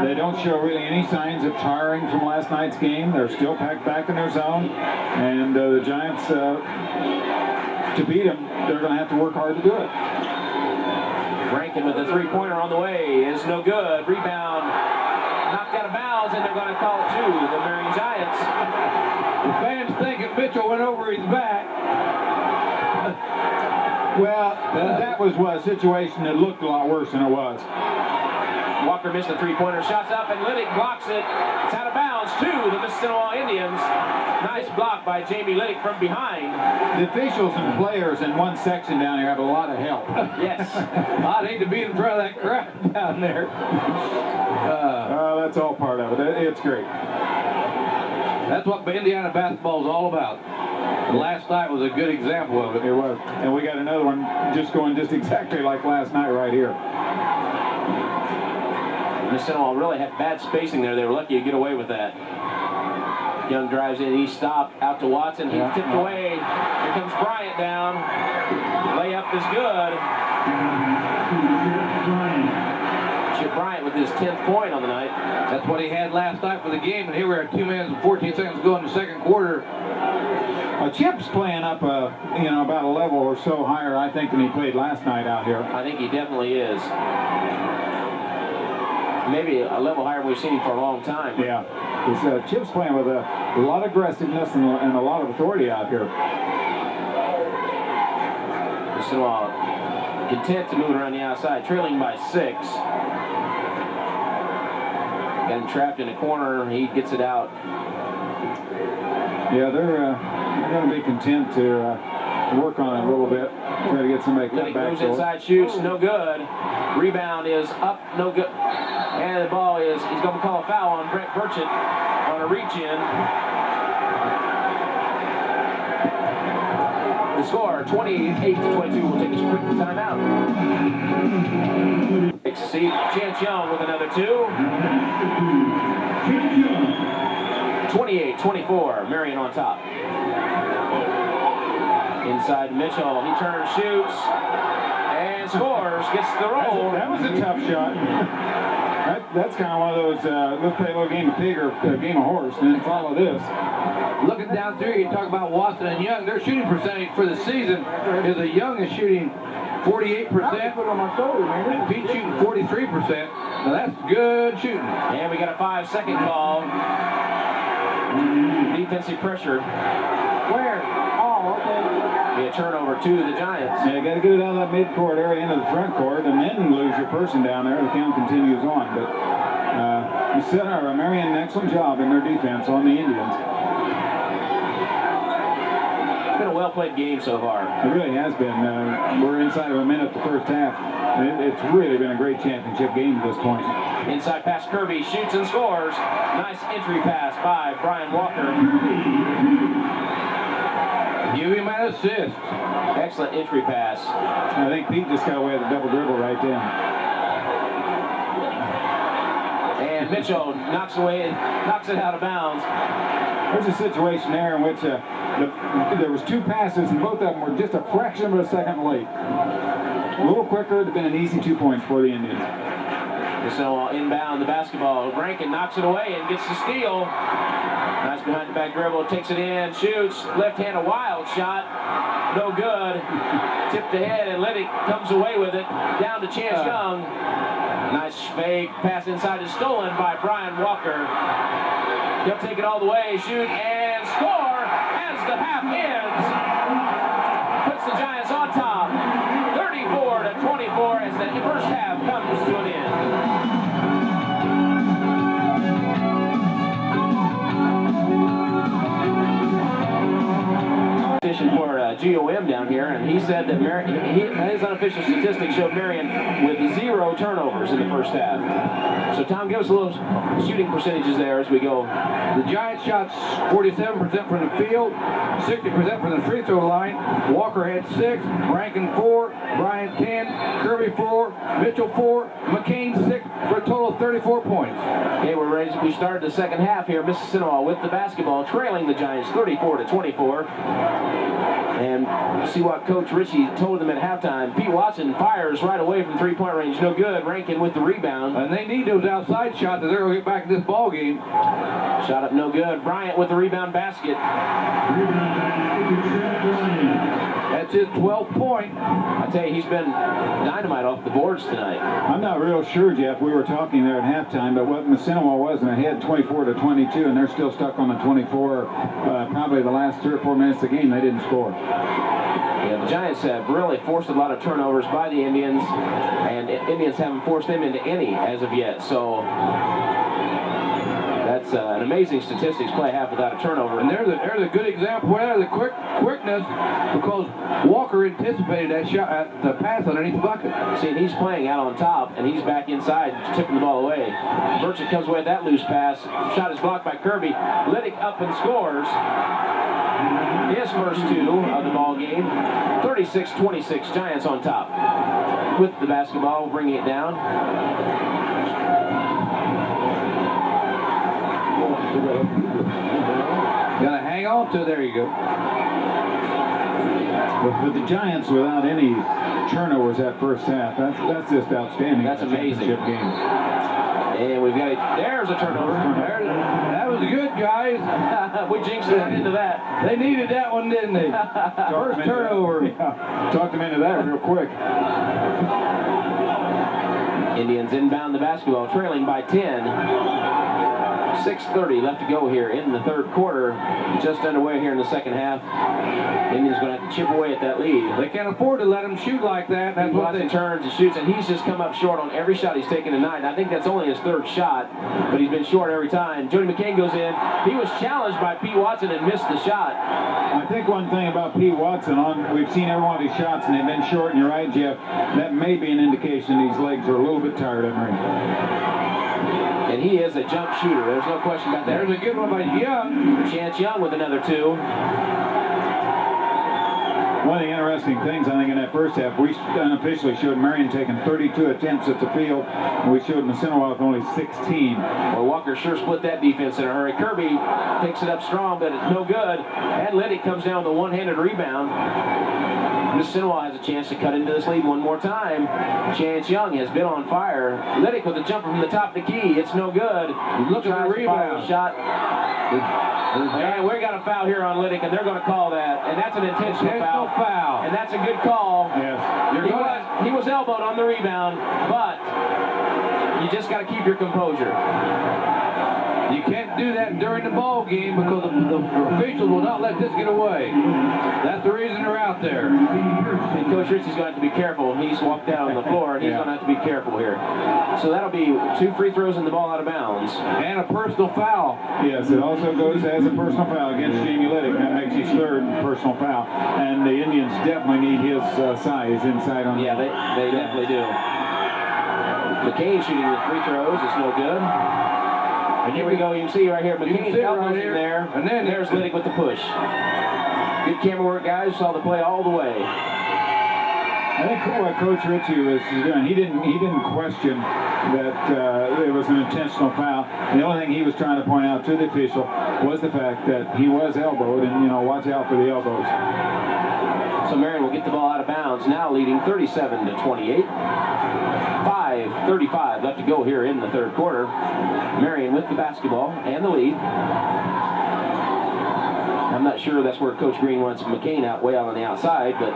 Speaker 2: They don't show really any signs of tiring from last night's game. They're still packed back in their zone. And the Giants, to beat them, they're going to have to work hard to do it.
Speaker 1: Rankin with the three-pointer on the way is no good. Rebound knocked out of bounds, and they're going to call it to the Marion Giants.
Speaker 3: The fans thinking Mitchell went over his back.
Speaker 2: Well, that was a situation that looked a lot worse than it was.
Speaker 1: Walker missed the three-pointer, shots up, and Liddick blocks it. It's out of bounds to the Mississinewa Indians. Nice block by Jamie Liddick from behind.
Speaker 2: The officials and players in one section down here have a lot of help.
Speaker 1: Yes.
Speaker 3: I'd hate to be in front of that crowd down there.
Speaker 2: That's all part of it. It's great.
Speaker 3: That's what Indiana basketball is all about. Last night was a good example of it.
Speaker 2: It was. And we got another one going just exactly like last night right here.
Speaker 1: Mississinewa really had bad spacing there. They were lucky to get away with that. Young drives in, he stopped out to Watson. He's tipped away. Here comes Bryant down. Layup is good. Chip Bryant with his 10th point on the night.
Speaker 3: That's what he had last night for the game, and here we're at 2 minutes and 14 seconds to go in the second quarter.
Speaker 2: Chip's playing up, about a level or so higher, I think, than he played last night out here.
Speaker 1: I think he definitely is. Maybe a level higher than we've seen him for a long time.
Speaker 2: Yeah. Chip's playing with a lot of aggressiveness and a lot of authority out here.
Speaker 1: Mississinewa content to move around the outside, trailing by 6. Got him trapped in a corner. He gets it out.
Speaker 2: Yeah, they're going to be content to work on it a little bit. Try to get somebody cut back.
Speaker 1: Moves inside, shoots, no good. Rebound is up, no good. And the ball is, he's going to call a foul on Brett Burchett on a reach-in. The score, 28-22. We'll take a quick timeout. Takes a seat. Chance Young with another 2. 28-24. Marion on top. Inside Mitchell. He turns, shoots, and scores. Gets the roll.
Speaker 2: That was a tough shot. That's kind of one of those, let's play a little game of pig or a game of horse, and then follow this.
Speaker 3: Looking down through, you talk about Watson and Young. Their shooting percentage for the season is that Young is shooting 48%, and Pete shooting 43%. Now that's good shooting.
Speaker 1: And we got a 5-second call. Defensive pressure.
Speaker 6: Where? Oh, okay.
Speaker 1: Be a turnover to the Giants.
Speaker 2: Yeah, you got to get it out of that mid-court area into the front court, and then lose your person down there. The count continues on. But Marion, an excellent job in their defense on the Indians.
Speaker 1: It's been a well-played game so far.
Speaker 2: It really has been. We're inside of a minute the first half. It's really been a great championship game at this point.
Speaker 1: Inside pass, Kirby shoots and scores. Nice entry pass by Brian Walker.
Speaker 3: Give him an assist.
Speaker 1: Excellent entry pass.
Speaker 2: I think Pete just got away with a double dribble right there.
Speaker 1: And Mitchell knocks it out of bounds.
Speaker 2: There's a situation there in which there was 2 passes and both of them were just a fraction of a second late. A little quicker, it would have been an easy 2 points for the Indians.
Speaker 1: So inbound the basketball. Rankin knocks it away and gets the steal. Nice behind the back dribble, takes it in, shoots, left hand, a wild shot. No good. Tipped ahead and Liddick comes away with it. Down to Chance Young. Nice fake pass inside is stolen by Brian Walker. He'll take it all the way, shoot and score as the half ends. Puts the Giants on top. 34-24 as the first half comes to an end. For GOM down here, and he said that his unofficial statistics showed Marion with 0 turnovers in the first half. So Tom, give us a little shooting percentages there as we go.
Speaker 3: The Giants shot 47% from the field, 60% from the free throw line. Walker had 6, Rankin 4, Bryant 10, Kirby 4, Mitchell 4, McCain 6 for a total of 34 points.
Speaker 1: Okay, we're ready. We started the second half here. Mississinewa with the basketball, trailing the Giants 34-24. And see what Coach Ritchie told them at halftime. Pete Watson fires right away from three-point range. No good. Rankin with the rebound.
Speaker 3: And they need those outside shots if they're going to get back in this ball game.
Speaker 1: Shot up no good. Bryant with the rebound basket.
Speaker 3: That's his 12th point.
Speaker 1: I tell you, he's been dynamite off the boards tonight.
Speaker 2: I'm not real sure, Jeff. We were talking there at halftime, but what Mississinewa wasn't ahead 24-22, and they're still stuck on the 24. Probably the last 3 or 4 minutes of the game, they didn't score.
Speaker 1: Yeah, the Giants have really forced a lot of turnovers by the Indians, and Indians haven't forced them into any as of yet. So that's an amazing statistics, play half without a turnover.
Speaker 3: And there's a good example of the quickness, because Walker anticipated that shot, the pass underneath the bucket.
Speaker 1: See, and he's playing out on top, and he's back inside, tipping the ball away. Burchett comes away with that loose pass. Shot is blocked by Kirby. Liddick up and scores. His first 2 of the ball game. 36-26, Giants on top. With the basketball, bringing it down.
Speaker 3: Gotta hang on to it. There you go.
Speaker 2: But for the Giants, without any turnovers that first half, that's just outstanding.
Speaker 1: That's amazing.
Speaker 2: Championship game.
Speaker 1: And we've got there's a turnover.
Speaker 3: That was good, guys.
Speaker 1: We jinxed right into that.
Speaker 3: They needed that one, didn't they? First turnover.
Speaker 2: Yeah. Talked them into that real quick.
Speaker 1: Indians inbound the basketball, trailing by 10. 6:30 left to go here in the third quarter. Just underway here in the second half. Indians going to have to chip away at that lead.
Speaker 3: They can't afford to let him shoot like that. That's what they
Speaker 1: turns and shoots, and he's just come up short on every shot he's taken tonight. I think that's only his 3rd shot, but he's been short every time. Jody McCain goes in. He was challenged by Pete Watson and missed the shot.
Speaker 2: I think one thing about Pete Watson, we've seen every one of his shots, and they've been short, and you're right, Jeff, that may be an indication these legs are a little bit tired of him.
Speaker 1: And he is a jump shooter. There's no question about that.
Speaker 3: There's a good one by Young.
Speaker 1: Chance Young with another 2.
Speaker 2: One of the interesting things, I think, in that first half, we unofficially showed Marion taking 32 attempts at the field, and we showed Mississinewa with only 16.
Speaker 1: Well, Walker sure split that defense in a hurry. Kirby picks it up strong, but it's no good. And Liddick comes down with a one-handed rebound. Mississinewa has a chance to cut into this lead one more time. Chance Young has been on fire. Liddick with a jumper from the top of the key. It's no good.
Speaker 3: Look at the rebound
Speaker 1: shot. And we got a foul here on Liddick, and they're going to call that. And that's an intentional foul. And that's a good call.
Speaker 2: Yes.
Speaker 1: He was elbowed on the rebound, but you just got to keep your composure.
Speaker 3: You can't do that during the ball game because the officials will not let this get away. That's the reason they're out there.
Speaker 1: And Coach Ritchie's going to have to be careful. He's walked out on the floor, and he's going to have to be careful here. So that'll be 2 free throws and the ball out of bounds.
Speaker 3: And a personal foul.
Speaker 2: Yes, it also goes as a personal foul against Jamie Liddick. That makes his 3rd personal foul. And the Indians definitely need his size inside on.
Speaker 1: Yeah, they definitely do. McCain shooting the free throws. It's no good. And here we go. You can see right here, McCain elbows him there.
Speaker 3: And then
Speaker 1: there's Liddick with the push. Good camera work, guys. Saw the play all the way.
Speaker 2: I think what Coach Ritchie was doing, he didn't question that it was an intentional foul. The only thing he was trying to point out to the official was the fact that he was elbowed, and, you know, watch out for the elbows.
Speaker 1: So Marion will get the ball out of bounds, now leading 37-28. 5:35 left to go here in the third quarter. Marion with the basketball and the lead. I'm not sure that's where Coach Green wants McCain out way out on the outside, but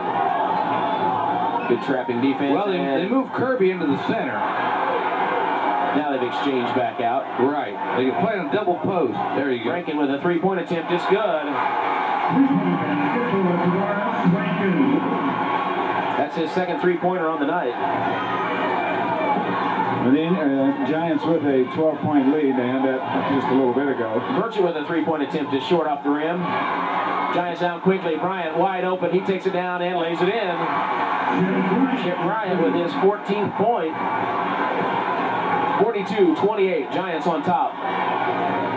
Speaker 1: good trapping defense.
Speaker 3: Well, they moved Kirby into the center.
Speaker 1: Now they've exchanged back out.
Speaker 3: Right. They can play on double post. There you go.
Speaker 1: Rankin with a three-point attempt is good. That's his second three-pointer on the night.
Speaker 2: The Giants with a 12-point lead. They had that just a little bit ago.
Speaker 1: Burchett with a three-point attempt is short off the rim. Giants down quickly. Bryant wide open. He takes it down and lays it in. Chip Bryant with his 14th point. 42-28. Giants on top.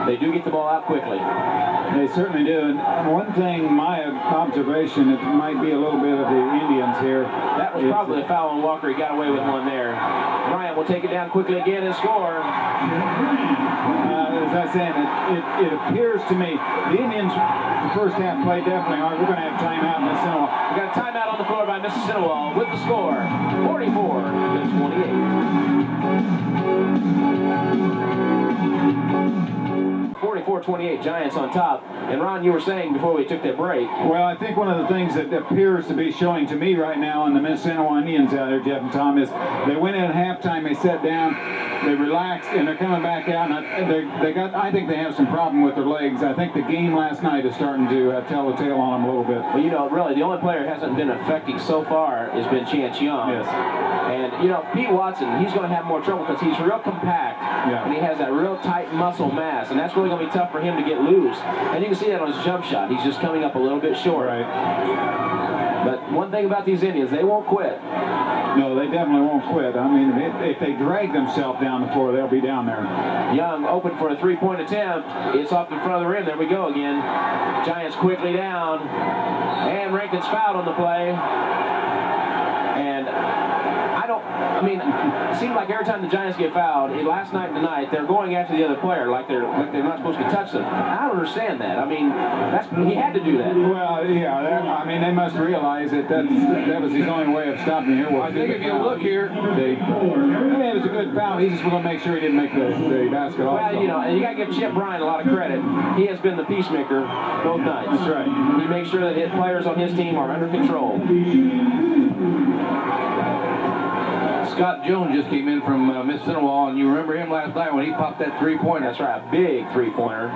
Speaker 1: They do get the ball out quickly.
Speaker 2: They certainly do. And one thing, my observation, it might be a little bit of the Indians here.
Speaker 1: That was probably a foul on Walker. He got away with one there. Bryant will take it down quickly again and score.
Speaker 2: As I said, it appears to me the Indians, the first half played definitely hard. We're going to have timeout in Mississinewa.
Speaker 1: We got a timeout on the floor by Mississinewa with the score, 44-28, Giants on top. And Ron, you were saying before we took that break.
Speaker 2: Well, I think one of the things that appears to be showing to me right now on the Mississinewa Indians out there, Jeff and Tom, is they went in at halftime, they sat down, they relaxed, and they're coming back out. And I think they have some problem with their legs. I think the game last night is starting to tell the tale on them a little bit.
Speaker 1: Well, you know, really, the only player who hasn't been affecting so far has been Chance Young.
Speaker 2: Yes.
Speaker 1: And, you know, Pete Watson, he's going to have more trouble because he's real compact.
Speaker 2: Yeah.
Speaker 1: And he has that real tight muscle mass. And that's really going to be tough for him to get loose. And you can see that on his jump shot. He's just coming up a little bit short.
Speaker 2: Right.
Speaker 1: But one thing about these Indians, they won't quit.
Speaker 2: No, they definitely won't quit. I mean, if they drag themselves down the floor, they'll be down there.
Speaker 1: Young open for a three-point attempt. It's off the front of the rim. There we go again. Giants quickly down. And Rankin's fouled on the play. And I mean, it seems like every time the Giants get fouled, last night and tonight, they're going after the other player like they're not supposed to touch them. I don't understand that. I mean, he had to do that.
Speaker 2: Well, yeah, I mean, they must realize that was his only way of stopping here.
Speaker 3: I think if you look here,
Speaker 2: it was a good foul. He just was going to make sure he didn't make the basket also.
Speaker 1: Well, you know, and you got to give Chip Bryant a lot of credit. He has been the peacemaker both nights.
Speaker 2: That's right.
Speaker 1: He makes sure that his players on his team are under control.
Speaker 3: Scott Jones just came in from Mississinewa, and you remember him last night when he popped that three-pointer.
Speaker 1: That's right, a big three-pointer.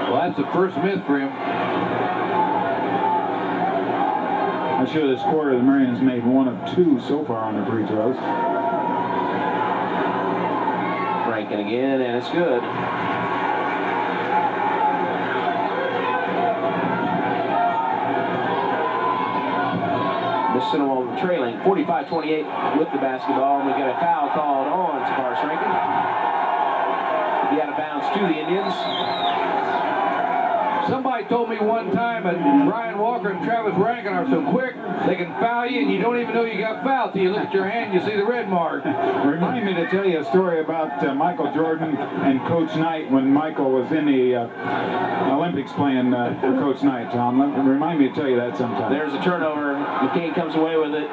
Speaker 3: Well, that's the first miss for him.
Speaker 2: I'm sure this quarter the Marion has made one of two so far on their free throws.
Speaker 1: Rankin again, and it's good. Mississinewa trailing 45-28 with the basketball, and we get a foul called on Tavares Rankin. Be out of bounds to the Indians.
Speaker 3: Somebody told me one time that Brian Walker and Travis Rankin are so quick, they can foul you, and you don't even know you got fouled till you look at your hand and you see the red mark.
Speaker 2: Remind me to tell you a story about Michael Jordan and Coach Knight when Michael was in the Olympics playing for Coach Knight, Tom. Remind me to tell you that sometime.
Speaker 1: There's a turnover. McCain comes away with it.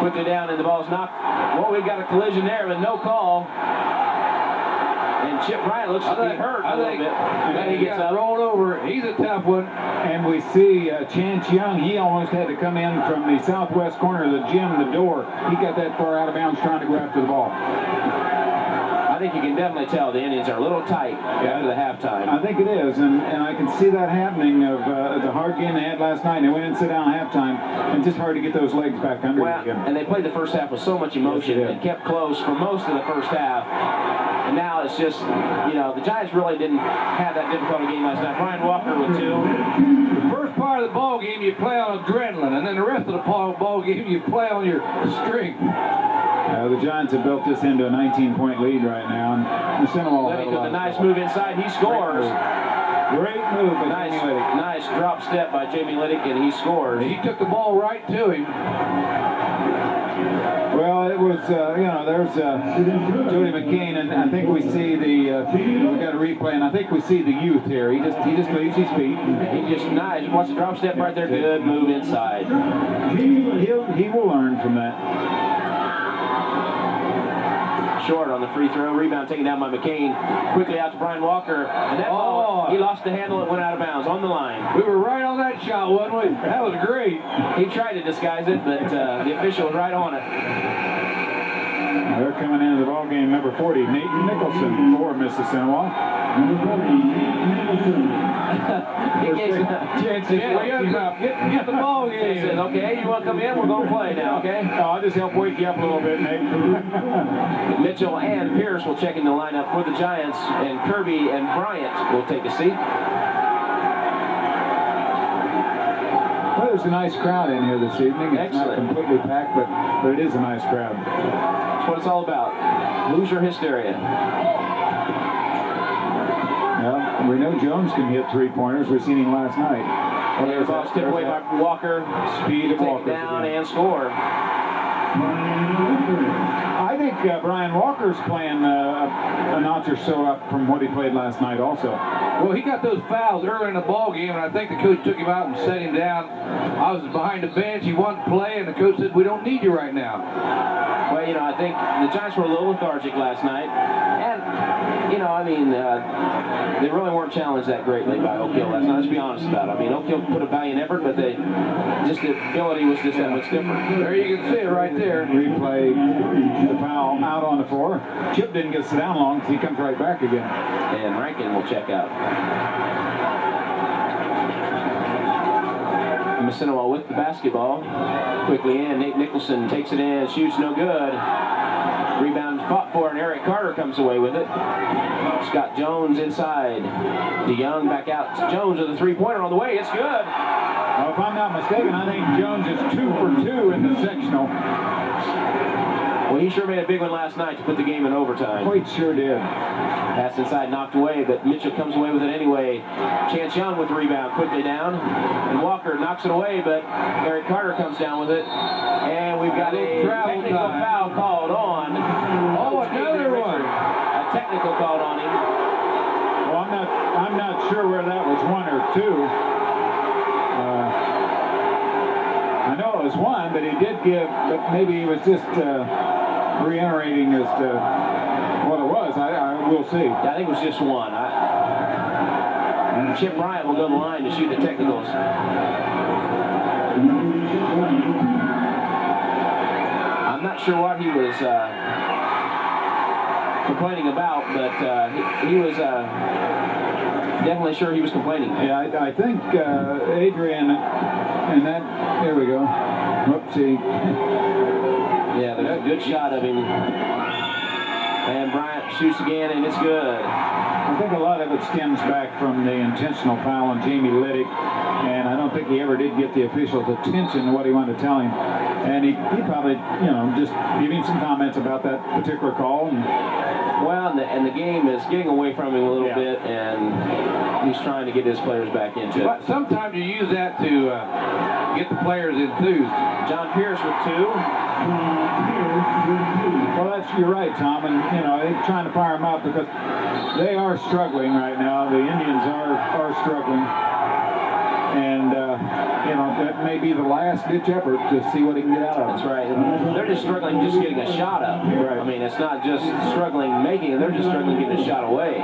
Speaker 1: Quickly down, and the ball's knocked. Well, we've got a collision there with no call. And Chip Bryant looks to be hurt a little bit. And then he gets
Speaker 3: rolled over. He's a tough one.
Speaker 2: And we see Chance Young, he almost had to come in from the southwest corner of the gym, the door. He got that far out of bounds trying to go after the ball.
Speaker 1: I think you can definitely tell the Indians are a little tight after the halftime.
Speaker 2: I think it is, and I can see that happening of the hard game they had last night. They went in and sit down at halftime, and just hard to get those legs back under again.
Speaker 1: And they played the first half with so much emotion and kept close for most of the first half. And now it's just, you know, the Giants really didn't have that difficult a game last night. Brian Walker with two.
Speaker 3: The first part of the ball game you play on adrenaline, and then the rest of the ball game you play on your strength.
Speaker 2: The Giants have built this into a 19-point lead right now. And Mississinewa
Speaker 1: Liddick with a nice move inside. He scores.
Speaker 2: Great move by Jamie Liddick.
Speaker 1: Nice drop step by Jamie Liddick, and he scores.
Speaker 3: He took the ball right to him.
Speaker 2: Well, it was, there's Jody McCain, and I think we see the, we got a replay, and I think we see the youth here. He just leaves his feet.
Speaker 1: He just nice. Watch the drop step right there. Good move inside.
Speaker 2: He will learn from that.
Speaker 1: Short on the free throw. Rebound taken down by McCain. Quickly out to Brian Walker. And that ball, he lost the handle. It went out of bounds on the line.
Speaker 3: We were right on that shot, wasn't we? That was great.
Speaker 1: He tried to disguise it, but the official was right on it.
Speaker 2: They're coming into the ball game, number 40, Nate Nicholson for Mississinewa. Number 40, Nicholson.
Speaker 3: Get the ball game.
Speaker 1: He says, okay, you want to come in? We're going to play now, okay?
Speaker 2: I'll just help wake you up a little bit, Nate.
Speaker 1: Mitchell and Pierce will check in the lineup for the Giants, and Kirby and Bryant will take a seat.
Speaker 2: Well, there's a nice crowd in here this evening. It's not completely packed, but it is a nice crowd.
Speaker 1: That's what it's all about. Hoosier hysteria.
Speaker 2: Well, we know Jones can hit three-pointers. We've seen him last night.
Speaker 1: Well, there's a tip away by Walker.
Speaker 2: Speed of Walker.
Speaker 1: Take down and score.
Speaker 2: I think Brian Walker's playing a notch or so up from what he played last night also.
Speaker 3: Well, he got those fouls early in the ball game, and I think the coach took him out and set him down. I was behind the bench. He wanted to play, and the coach said, we don't need you right now.
Speaker 1: Well, I think the Giants were a little lethargic last night. And, they really weren't challenged that greatly by Oak Hill last night. Let's be honest about it. I mean, Oak Hill put a valiant effort, but the ability was just that much different.
Speaker 3: There you can see it right there.
Speaker 2: Replay, the foul out on the floor. Chip didn't get to sit down long because he comes right back again.
Speaker 1: And Rankin will check out. Mississinewa with the basketball. Quickly in. Nate Nicholson takes it in. Shoots no good. Rebound fought for, and Eric Carter comes away with it. Scott Jones inside. DeYoung back out. Jones with a three-pointer on the way. It's good.
Speaker 2: Well, if I'm not mistaken, I think Jones is 2 for 2 in the sectional.
Speaker 1: Well, he sure made a big one last night to put the game in overtime.
Speaker 2: Oh, he sure did.
Speaker 1: Pass inside, knocked away, but Mitchell comes away with it anyway. Chance Young with the rebound, quickly down. And Walker knocks it away, but Eric Carter comes down with it. And we've got a technical foul called on.
Speaker 3: Oh, another one.
Speaker 1: A technical called on him.
Speaker 2: Well, I'm not sure where that was 1 or 2. I know it was 1, but he did give, but maybe he was just reiterating as to what it was. I will see.
Speaker 1: Yeah, I think it was just 1. Chip Bryant will go to the line to shoot the technicals. I'm not sure what he was complaining about, but he was definitely sure he was complaining.
Speaker 2: Yeah, I think Adrian, and that, there we go. Whoopsie.
Speaker 1: Yeah, there's a good shot of him. And Bryant shoots again, and it's good.
Speaker 2: I think a lot of it stems back from the intentional foul on Jamie Liddick, and I don't think he ever did get the official's attention to what he wanted to tell him. And he probably, just giving some comments about that particular call.
Speaker 1: Well, and the game is getting away from him a little bit, and he's trying to get his players back into it.
Speaker 3: But sometimes you use that to get the players enthused.
Speaker 1: John Pierce with 2.
Speaker 2: Well, you're right, Tom, and they're trying to fire them up because they are struggling right now. The Indians are struggling, and that may be the last-ditch effort to see what he can get out of it.
Speaker 1: That's right. They're just struggling just getting a shot up.
Speaker 2: Right.
Speaker 1: I mean, it's not just struggling making it; they're just struggling getting a shot away.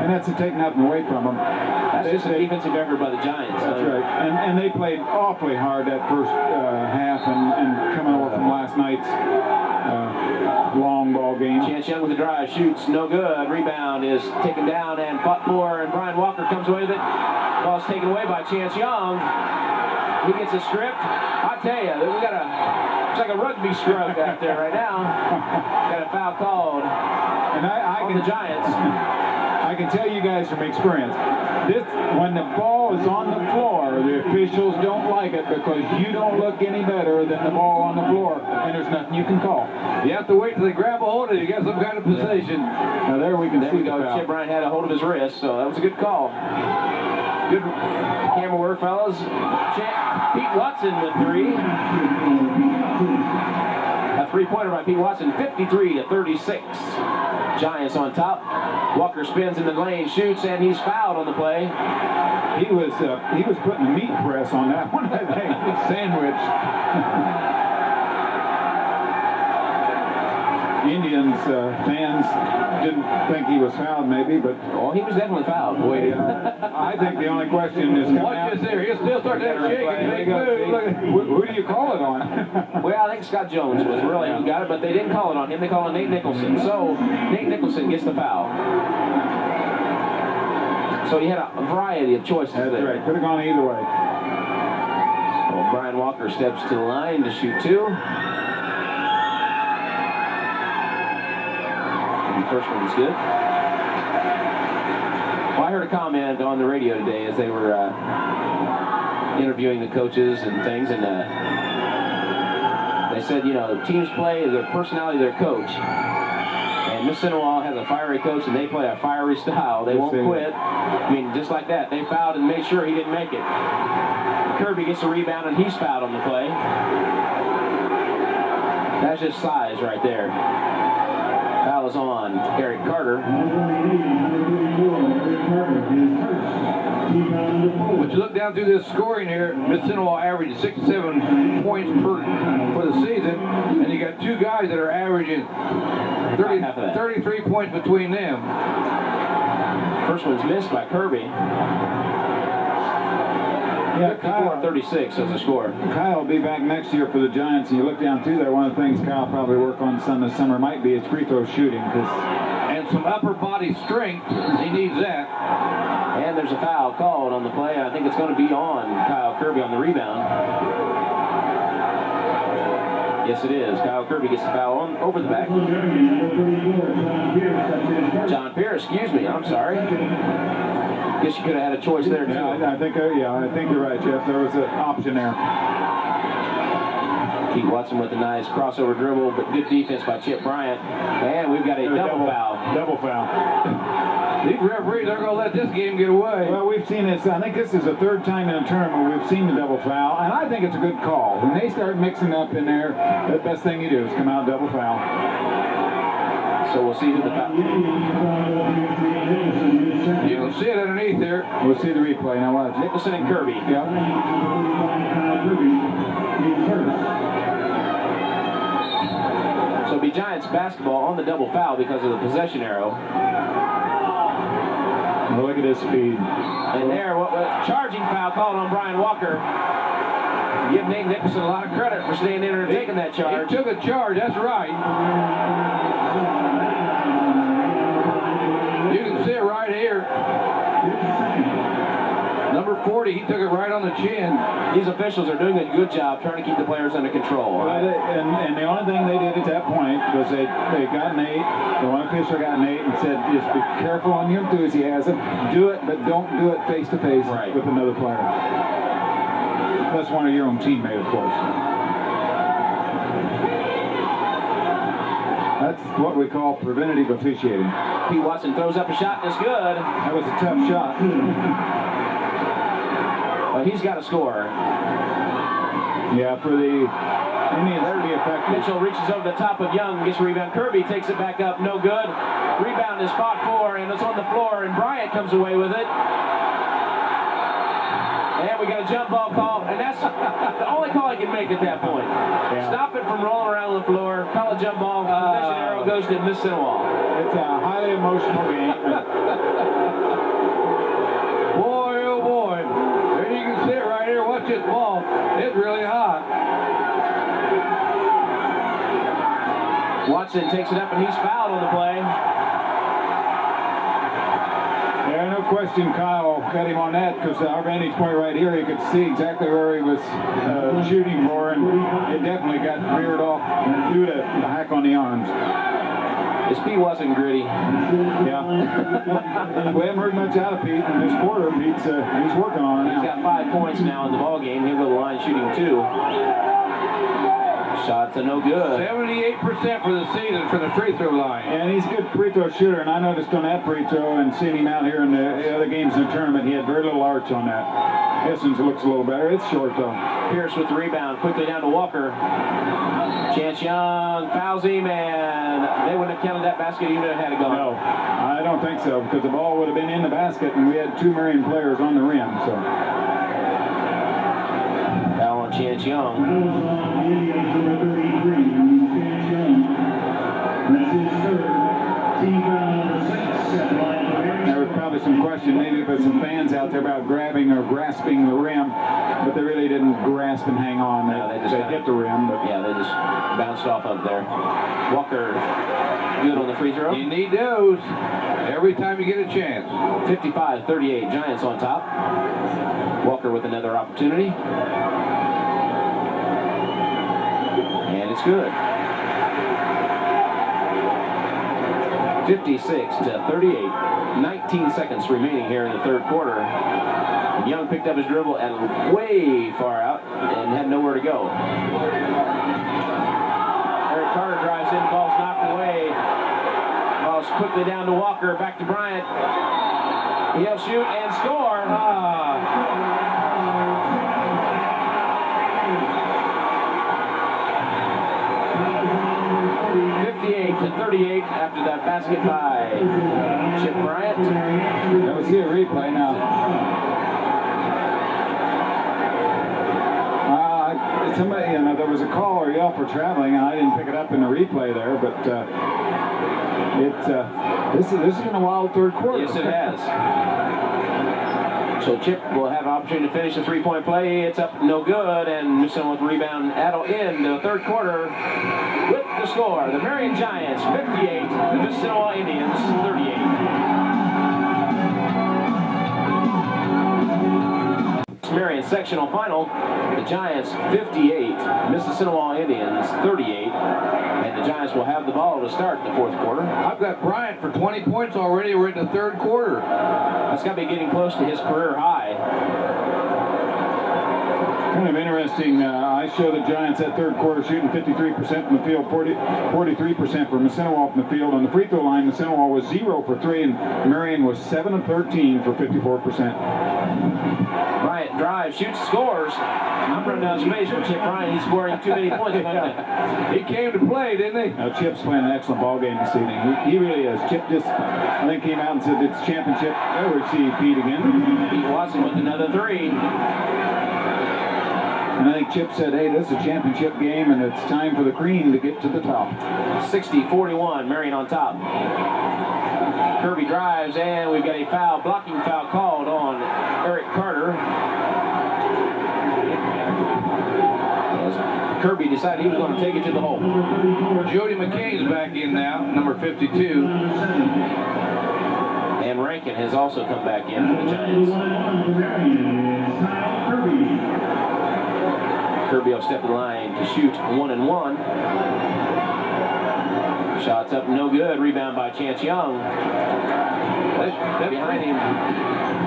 Speaker 2: And that's a take nothing away from them.
Speaker 1: That's just a defensive effort by the Giants.
Speaker 2: That's right. And they played awfully hard that first half, and coming over from last night's long ball game.
Speaker 1: Chance Young with the drive, shoots, no good. Rebound is taken down and fought for, and Brian Walker comes away with it. Ball's taken away by Chance Young. He gets a strip. I tell you, it's like a rugby stroke out there right now. Got a foul called
Speaker 2: and
Speaker 1: on the Giants.
Speaker 2: I I can tell you guys from experience, when the ball is on the floor, the officials don't like it because you don't look any better than the ball on the floor, and there's nothing you can call.
Speaker 3: You have to wait till they grab a hold of it. You get some kind of position.
Speaker 2: Now there we can see the foul.
Speaker 1: Chip Bryant had a hold of his wrist, so that was a good call. Good camera work, fellas. Pete Watson with 3. A three-pointer by Pete Watson, 53-36. Giants on top. Walker spins in the lane, shoots, and he's fouled on the play.
Speaker 2: He was putting a meat press on that one, I think. Sandwich. Indians fans didn't think he was fouled, maybe, but
Speaker 1: he was definitely fouled. Boy,
Speaker 2: I think the only question is coming out.
Speaker 3: Watch this there. He'll still start that shake and make move.
Speaker 2: Who do you call it on?
Speaker 1: Well, I think Scott Jones was really who got it, but they didn't call it on him. They called on Nate Nicholson. So Nate Nicholson gets the foul. So he had a variety of choices there.
Speaker 2: That's right. Could have gone either way.
Speaker 1: So Brian Walker steps to the line to shoot 2. The first one was good. Well, I heard a comment on the radio today as they were interviewing the coaches and things, and they said, teams play their personality, their coach. And Mississinewa has a fiery coach, and they play a fiery style. They won't quit. I mean, just like that. They fouled and made sure he didn't make it. Kirby gets a rebound, and he's fouled on the play. That's just size right there. Foul is on Eric Carter.
Speaker 3: But you look down through this scoring here, Mississinewa averaged 67 points for the season, and you got 2 guys that are averaging 33 points between them.
Speaker 1: First one's missed by Kirby.
Speaker 2: Yeah, Kyle
Speaker 1: 36 as a score.
Speaker 2: Kyle will be back next year for the Giants, and you look down through there, one of the things Kyle probably work on this summer might be his free throw shooting.
Speaker 3: And some upper body strength. He needs that.
Speaker 1: And there's a foul called on the play. I think it's going to be on Kyle Kirby on the rebound. Yes, it is. Kyle Kirby gets the foul over the back. John Pierce, excuse me. I'm sorry. Guess you could have had a choice there, too.
Speaker 2: Yeah, I think you're right, Jeff. There was an option there.
Speaker 1: Pete Watson with a nice crossover dribble, but good defense by Chip Bryant. And we've got a double foul.
Speaker 2: Double foul.
Speaker 3: These referees are going to let this game get away.
Speaker 2: Well, we've seen this. I think this is the 3rd time in a tournament we've seen the double foul, and I think it's a good call. When they start mixing up in there, the best thing you do is come out double foul.
Speaker 1: So we'll see who the foul.
Speaker 3: You can see it underneath there.
Speaker 2: We'll see the replay. Now watch.
Speaker 1: Nicholson and Kirby.
Speaker 2: Yeah.
Speaker 1: So it'll be Giants basketball on the double foul because of the possession arrow.
Speaker 2: Well, look at his speed.
Speaker 1: And there, what charging foul called on Brian Walker. Give Nate Nicholson a lot of credit for staying in there and taking that charge.
Speaker 3: He took a charge, that's right. You can see it right here. Number 40, he took it right on the chin.
Speaker 1: These officials are doing a good job trying to keep the players under control.
Speaker 2: Well, and the only thing they did at that point was they got Nate, the one official got Nate and said, just be careful on your enthusiasm. Do it, but don't do it face-to-face with another player. That's one of your own teammates, of course. That's what we call preventative officiating.
Speaker 1: Pete Watson throws up a shot, and it's good.
Speaker 2: That was a tough shot.
Speaker 1: Well, he's got to score.
Speaker 2: Yeah, for the Indians to be effective.
Speaker 1: Mitchell reaches over the top of Young, gets a rebound. Kirby takes it back up, no good. Rebound is fought for, and it's on the floor, and Bryant comes away with it. And we got a jump ball call, and that's the only call I can make at that point. Yeah. Stop it from rolling around on the floor, call a jump ball, possession arrow goes to Mississinewa.
Speaker 2: It's a highly emotional game.
Speaker 3: Boy, oh boy. There you can see it right here. Watch this ball. It's really hot.
Speaker 1: Watson takes it up, and he's fouled on the play.
Speaker 2: Yeah, no question Kyle got him on that because our vantage point right here, you could see exactly where he was shooting for, and it definitely got reared off due to the hack on the arms.
Speaker 1: His Pete wasn't gritty.
Speaker 2: Yeah. We haven't heard much out of Pete in this quarter. Pete's he's working on it now.
Speaker 1: He's got 5 points now in the ball game. He'll go to the line shooting 2. Shots are no good.
Speaker 3: 78% for the season for the free throw line.
Speaker 2: And he's a good free throw shooter, and I noticed on that free throw and seeing him out here in the other games in the tournament, he had very little arch on that. Essence looks a little better. It's short, though.
Speaker 1: Pierce with the rebound. Quickly down to Walker. Chance Young fouls him, and they wouldn't have counted that basket even if it had gone.
Speaker 2: No, I don't think so, because the ball would have been in the basket, and we had 2 Marion players on the rim. So.
Speaker 1: Foul on Chance Young.
Speaker 2: There was probably some question, maybe for some fans out there, about grabbing or grasping the rim, but they really didn't grasp and hang on.
Speaker 1: No, they
Speaker 2: hit the rim. But
Speaker 1: yeah, they just bounced off up there. Walker, good on the free throw.
Speaker 3: You need those every time you get a chance.
Speaker 1: 55-38, Giants on top. Walker with another opportunity. And it's good. 56-38. 19 seconds remaining here in the third quarter. Young picked up his dribble and way far out and had nowhere to go. Eric Carter drives in, ball's knocked away. Ball's quickly down to Walker, back to Bryant. He'll shoot and score. 58-38 after that basket by Chip Bryant.
Speaker 2: Now we see a replay now. Somebody, there was a call or yell for traveling, and I didn't pick it up in the replay there, but this has been a wild third quarter.
Speaker 1: Yes, it has. So Chip will have an opportunity to finish the three-point play. It's up, no good, and Mississinewa with the rebound. That'll end the third quarter with the score. The Marion Giants 58, the Mississinewa Indians 38. Marion sectional final. The Giants 58, Mississinewa Indians 38, and the Giants will have the ball to start the fourth quarter.
Speaker 3: I've got Bryant for 20 points already. We're in the third quarter.
Speaker 1: That's got to be getting close to his career high.
Speaker 2: Kind of interesting. I show the Giants that third quarter shooting 53% from the field, 43% for Mississinewa from the field. On the free throw line, Mississinewa was 0 for 3, and Marion was 7 of 13 for 54%.
Speaker 1: Bryant drives, shoots, scores. I'm running out of space for Chip Bryant. He's scoring too many points.
Speaker 3: He came to play, didn't he?
Speaker 2: Now, Chip's playing an excellent ball game this evening. He really is. Chip just, I think, came out and said it's championship. There we see Pete again.
Speaker 1: Pete Watson with another 3.
Speaker 2: And I think Chip said, hey, this is a championship game, and it's time for the Cream to get to the top.
Speaker 1: 60-41, Marion on top. Kirby drives, and we've got a foul, blocking foul called on Eric Carter. As Kirby decided he was going to take it to the hole.
Speaker 3: Jody McCain's back in now, number 52.
Speaker 1: And Rankin has also come back in for the Giants. Kirby will step to the line to shoot 1-and-1. Shots up, no good. Rebound by Chance Young. Behind him.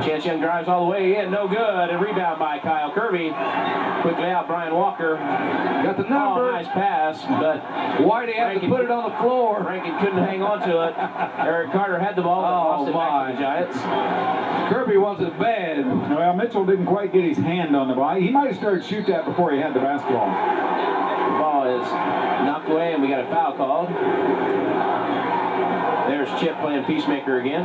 Speaker 1: Chance Young drives all the way in, no good. And rebound by Kyle Kirby. Quickly out, Brian Walker.
Speaker 3: Got the number.
Speaker 1: Oh, nice pass, but
Speaker 3: why'd he have to put it on the floor?
Speaker 1: Rankin couldn't hang on to it. Eric Carter had the ball, but lost it back to the Giants.
Speaker 3: Kirby wants it bad.
Speaker 2: Well, Mitchell didn't quite get his hand on the ball. He might have started to shoot that before he had the basketball.
Speaker 1: The ball is knocked away, and we got a foul called. There's Chip playing peacemaker again.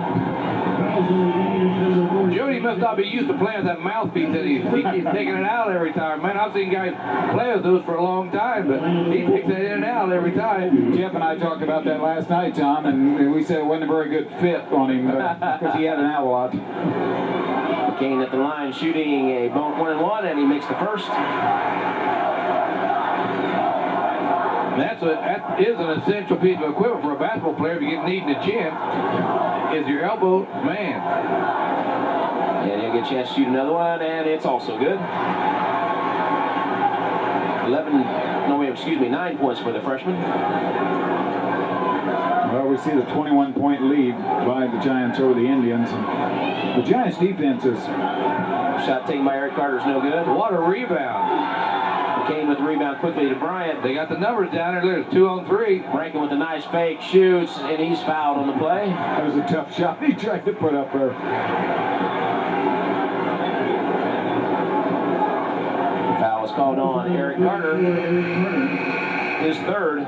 Speaker 3: Jody must not be used to playing with that mouthpiece that he keeps taking it out every time. Man, I've seen guys play with those for a long time, but he takes that in and out every time.
Speaker 2: Jeff and I talked about that last night, Tom, and we said it wasn't a very good fit on him because he had an out a lot.
Speaker 1: McCain at the line shooting a 1-and-1, and he makes the first.
Speaker 3: That is an essential piece of equipment for a basketball player if you get kneed in the chin, is your elbow, man.
Speaker 1: And he'll get a chance to shoot another one, and it's also good. 9 points for the freshman.
Speaker 2: Well, we see the 21-point lead by the Giants over the Indians. And the Giants' defense is...
Speaker 1: Shot taken by Eric Carter's no good.
Speaker 3: What a rebound.
Speaker 1: McCain with the rebound quickly to Bryant.
Speaker 3: They got the numbers down there. There's 2 on 3.
Speaker 1: Rankin with a nice fake, shoots, and he's fouled on the play.
Speaker 2: That was a tough shot he tried to put up there.
Speaker 1: Foul was called on Eric Carter. His third.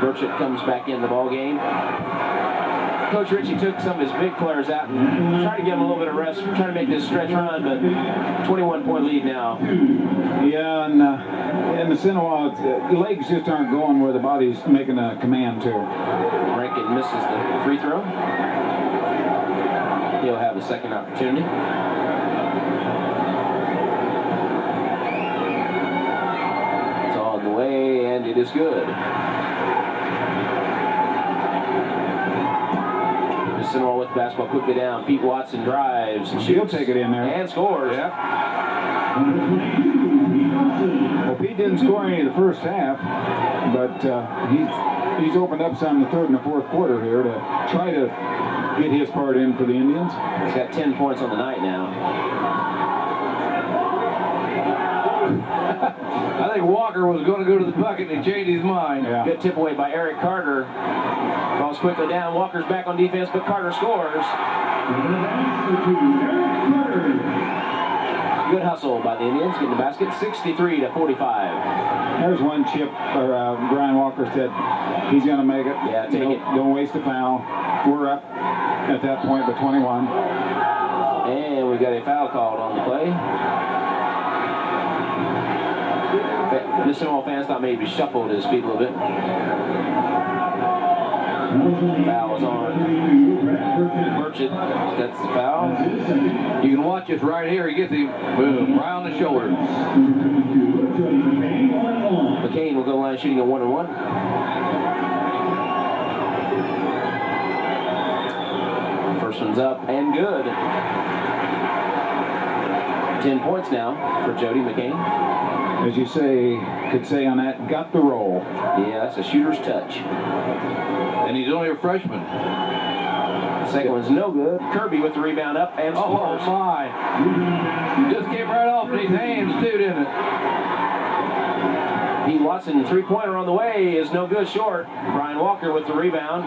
Speaker 1: Burchett comes back in the ball game. Coach Ritchie took some of his big players out and tried to give them a little bit of rest, trying to make this stretch run, but 21-point lead now.
Speaker 2: Yeah, and Mississinewa, legs just aren't going where the body's making a command to.
Speaker 1: Rankin misses the free throw. He'll have a second opportunity. It's on the way, and it is good. Mississinewa with the basketball quickly down. Pete Watson drives and
Speaker 2: He'll take it in there.
Speaker 1: And scores.
Speaker 2: Yeah. Well, Pete didn't score any in the first half, but he's opened up some in the third and the fourth quarter here to try to get his part in for the Indians.
Speaker 1: He's got 10 points on the night now.
Speaker 3: I think Walker was going to go to the bucket and he changed his mind.
Speaker 2: Yeah.
Speaker 1: Good tip away by Eric Carter. Falls quickly down. Walker's back on defense, but Carter scores. Good hustle by the Indians, getting the basket, 63-45.
Speaker 2: There's one chip, or Brian Walker said he's going to make it.
Speaker 1: Yeah, take it.
Speaker 2: Don't waste a foul. We're up at that point by 21.
Speaker 1: And we got a foul called on the play. Mississinewa fans thought maybe shuffled his feet a little bit. Foul was on Burchett. That's the foul.
Speaker 3: You can watch this right here. He gets him, boom, right on the shoulder.
Speaker 1: McCain will go line shooting a 1-on-1. First one's up and good. 10 points now for Jody McCain.
Speaker 2: As you could say on that, got the roll.
Speaker 1: Yeah, that's a shooter's touch.
Speaker 3: And he's only a freshman.
Speaker 1: Second one's no good. Kirby with the rebound up and scores.
Speaker 3: Oh my. Just came right off in his hands too, didn't it?
Speaker 1: Pete Watson, three-pointer on the way, is no good short. Brian Walker with the rebound.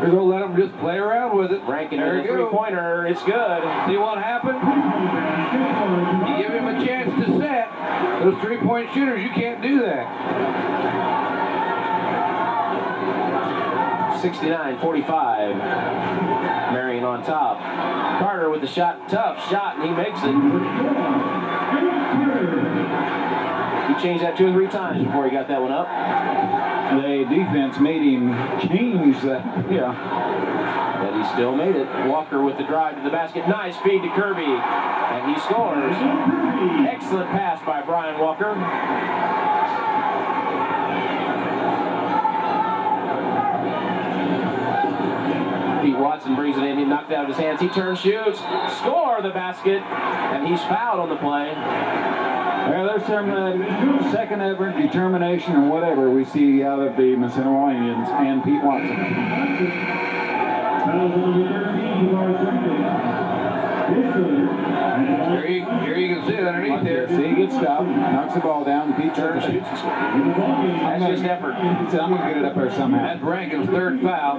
Speaker 3: They're going to let him just play around with it.
Speaker 1: Rankin
Speaker 3: There
Speaker 1: with
Speaker 3: you
Speaker 1: a
Speaker 3: go.
Speaker 1: three-pointer. It's good.
Speaker 3: See what happened? You give him a chance to set. Those three-point shooters, you can't do that.
Speaker 1: 69-45. Marion on top. Carter with the shot. Tough shot, and he makes it. He changed that 2 or 3 times before he got that one up.
Speaker 2: The defense made him change that. Yeah.
Speaker 1: But he still made it. Walker with the drive to the basket. Nice feed to Kirby. And he scores. Excellent pass by Brian Walker. Pete Watson brings it in. He knocked it out of his hands. He turns, shoots. Score the basket. And he's fouled on the play.
Speaker 2: Well, there's some second effort, determination, and whatever we see out of the Mississinewa Indians and Pete Watson.
Speaker 3: Here you can see it underneath there.
Speaker 2: See, he gets stopped, knocks the ball down, Pete turns, shoots.
Speaker 1: That's just effort.
Speaker 2: He said, I'm going to get it up there somehow.
Speaker 3: That's Rankin's third foul.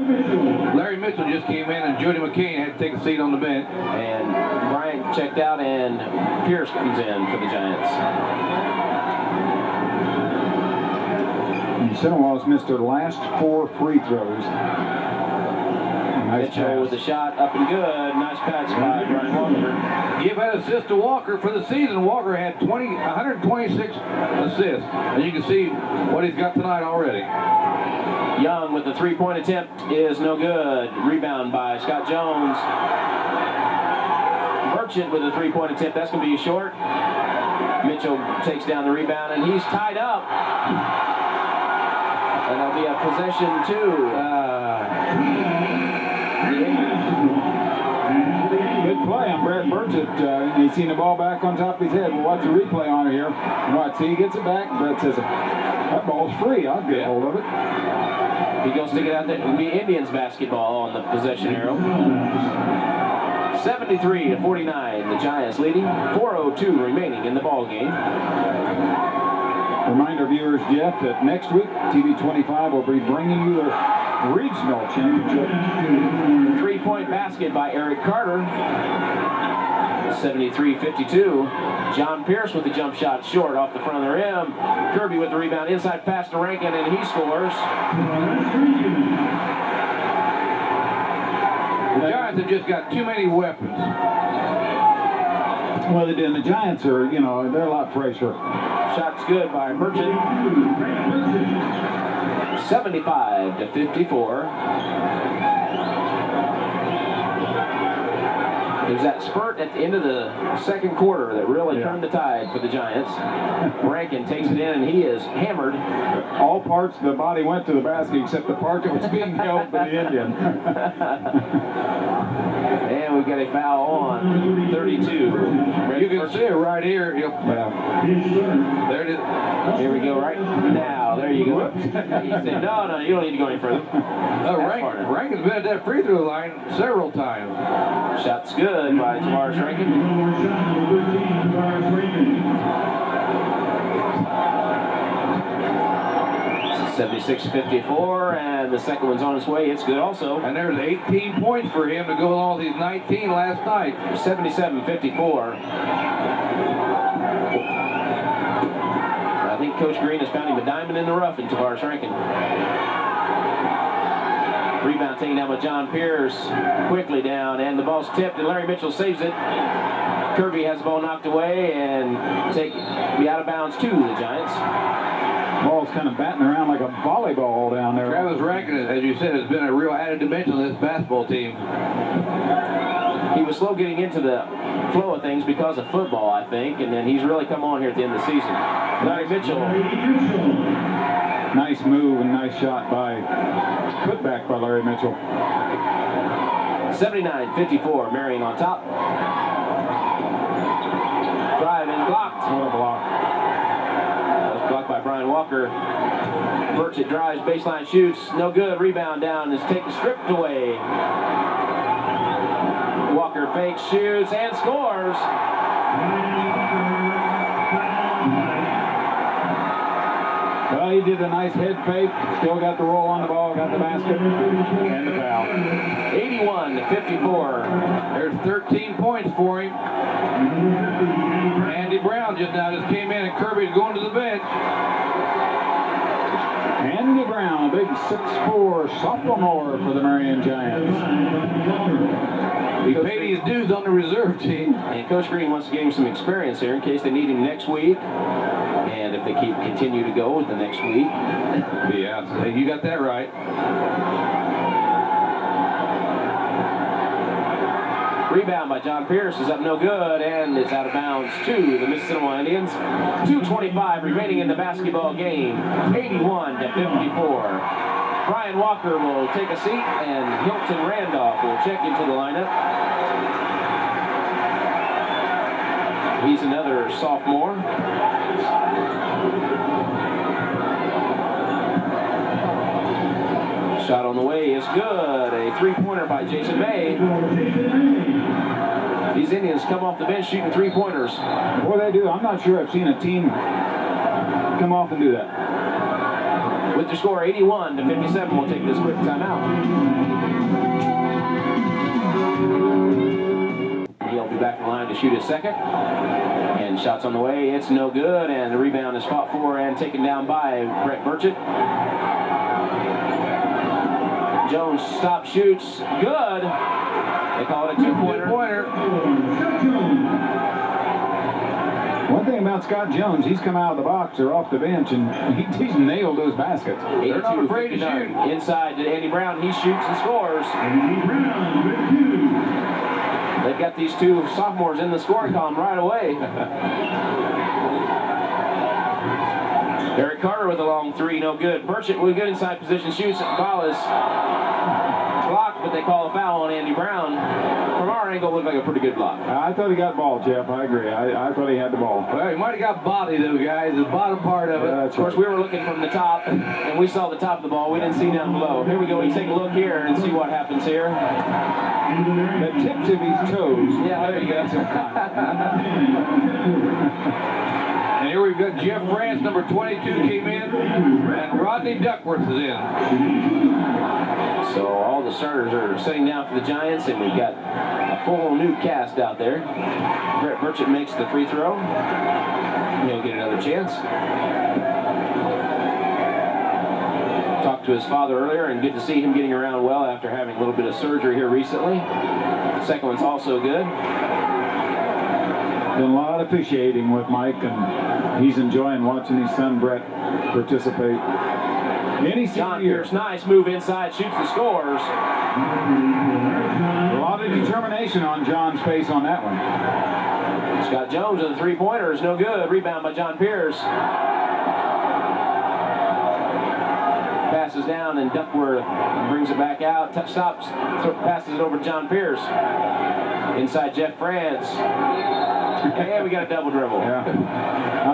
Speaker 3: Larry Mitchell just came in, and Jody McCain had to take a seat on the bench.
Speaker 1: And Bryant checked out, and Pierce comes in for the Giants.
Speaker 2: Mississinewa's missed their last 4 free throws. Nice
Speaker 1: Mitchell with the shot up and good. Nice pass by Brian Walker.
Speaker 3: Give that assist to Walker for the season. Walker had 126 assists. And you can see what he's got tonight already.
Speaker 1: Young with the three-point attempt is no good. Rebound by Scott Jones. Merchant with a three-point attempt. That's going to be short. Mitchell takes down the rebound, and he's tied up. And that'll be a possession too.
Speaker 2: Good play on Brad Burchett. He's seen the ball back on top of his head. We'll watch the replay on it here. Watch, see, he gets it back. Brad says, that ball's free. I'll get a hold of it.
Speaker 1: He goes to stick it out there. It'll be Indians basketball on the possession arrow. 73-49, the Giants leading. 4:02 remaining in the ball game.
Speaker 2: Remind our viewers, Jeff, that next week, TV 25 will be bringing you the regional championship.
Speaker 1: 3-point basket by Eric Carter. 73-52. John Pierce with the jump shot short off the front of the rim. Kirby with the rebound inside pass to Rankin, and he scores.
Speaker 3: The Giants have just got too many weapons.
Speaker 2: Well, they did. And the Giants are, you know, they're a lot fresher.
Speaker 1: Shot's good by Merchant. 75-54. There's that spurt at the end of the second quarter that really turned the tide for the Giants. Rankin takes it in, and he is hammered.
Speaker 2: All parts of the body went to the basket except the part that was being held by the Indian.
Speaker 1: And we've got a foul on 32.
Speaker 3: You can see it right here. There it is.
Speaker 1: Here we go right now. There you go. He said, no, you don't need to go any further.
Speaker 3: Rankin's been at that free throw line several times.
Speaker 1: Shot's good by Tavares Rankin. 76-54, and the second one's on its way. It's good also.
Speaker 3: And there's 18 points for him to go along with these 19 last night.
Speaker 1: 77-54. I think Coach Green has found him a diamond in the rough in Tavares Rankin. Rebound taken down by John Pierce. Quickly down, and the ball's tipped, and Larry Mitchell saves it. Kirby has the ball knocked away and be out of bounds to the Giants.
Speaker 2: Ball's kind of batting around like a volleyball down there.
Speaker 3: Travis Rankin, as you said, has been a real added dimension to this basketball team.
Speaker 1: He was slow getting into the flow of things because of football, I think, and then he's really come on here at the end of the season. Larry Mitchell.
Speaker 2: Nice move and nice shot by, put back by Larry Mitchell.
Speaker 1: 79-54, Marion on top. Drive and blocked.
Speaker 2: What a block.
Speaker 1: That was blocked by Brian Walker. Burchett drives, baseline shoots, no good. Rebound down is stripped away. Walker fakes, shoots, and scores.
Speaker 2: Well, he did a nice head fake, still got the roll on the ball, got the basket, and the foul.
Speaker 1: 81-54.
Speaker 3: There's 13 points for him. Andy Brown just came in, and Kirby's going to the bench.
Speaker 2: Andy Brown, a big 6'4" sophomore for the Marion Giants.
Speaker 3: He paid his dues on the reserve team.
Speaker 1: And Coach Green wants to give him some experience here in case they need him next week. And if they continue to go with the next week.
Speaker 3: Yeah, you got that right.
Speaker 1: Rebound by John Pierce is up no good, and it's out of bounds to the Mississinewa Indians. 2:25 remaining in the basketball game. 81-54. Brian Walker will take a seat, and Hilton Randolph will check into the lineup. He's another sophomore. Shot on the way is good. A three-pointer by Jason May. These Indians come off the bench shooting three-pointers.
Speaker 2: Boy, they do. I'm not sure I've seen a team come off and do that.
Speaker 1: With the score 81-57, we'll take this quick timeout. He'll be back in line to shoot his second. And shots on the way. It's no good. And the rebound is fought for and taken down by Brett Burchett. Jones stops, shoots, good. They call it a two-pointer.
Speaker 2: One thing about Scott Jones, he's come out of the box or off the bench, and he's nailed those baskets.
Speaker 3: They're not afraid to shoot.
Speaker 1: Inside to Andy Brown. He shoots and scores. They've got these two sophomores in the scoring column right away. Eric Carter with a long three, no good. Burchett with good inside position, shoots. Ball is blocked, but they call a foul on Andy Brown. From our angle, looked like a pretty good block.
Speaker 2: I thought he got the ball, Jeff. I agree. I thought he had the ball.
Speaker 3: Well, he might have got body, though, guys. The bottom part of it.
Speaker 1: Of course, we were looking from the top, and we saw the top of the ball. We didn't see down below. Here we go. We take a look here and see what happens here.
Speaker 2: The tips of his toes.
Speaker 1: Yeah, there you go.
Speaker 3: And here we've got Jeff France, number 22, came in, and Rodney Duckworth is in.
Speaker 1: So all the starters are sitting down for the Giants, and we've got a full new cast out there. Brett Burchett makes the free throw. He'll get another chance. Talked to his father earlier, and good to see him getting around well after having a little bit of surgery here recently. The second one's also good.
Speaker 2: Done a lot of officiating with Mike, and he's enjoying watching his son Brett participate.
Speaker 1: John Pierce, nice move inside, shoots and scores.
Speaker 2: A lot of determination on John's face on that one.
Speaker 1: Scott Jones with a three-pointer is no good. Rebound by John Pierce. Passes down, and Duckworth brings it back out. Stops, passes it over to John Pierce. Inside Jeff France. And we got a double dribble.
Speaker 2: Yeah.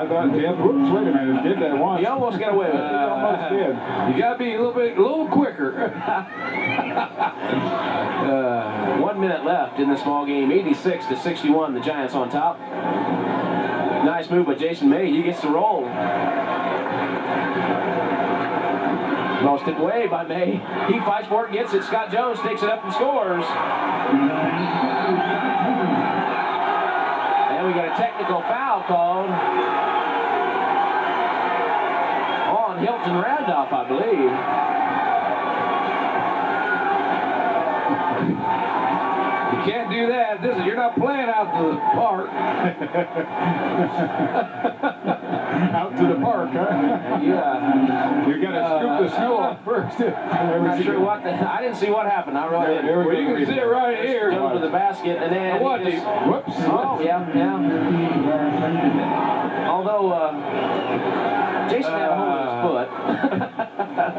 Speaker 2: I thought, Jeff, whoops, wait a minute, did that once.
Speaker 1: He almost got away with it.
Speaker 2: He almost did.
Speaker 3: You got to be a little quicker.
Speaker 1: 1 minute left in this ball game. 86-61. The Giants on top. Nice move by Jason May. He gets the roll. Lost it away by May. He fights for it, gets it. Scott Jones takes it up and scores. And we got a technical foul called on Hilton Randolph, I believe.
Speaker 3: You can't do that. You're not playing out to the park.
Speaker 2: Out to the park, huh?
Speaker 1: Yeah.
Speaker 2: You got to scoop the snow off first.
Speaker 1: I'm not sure what I didn't see what happened. I really didn't.
Speaker 2: There we
Speaker 3: You can see it right here.
Speaker 1: Goes to the basket, and then
Speaker 3: What?
Speaker 1: he just,
Speaker 2: Whoops.
Speaker 1: oh yeah. Although Jason had a hold of his foot.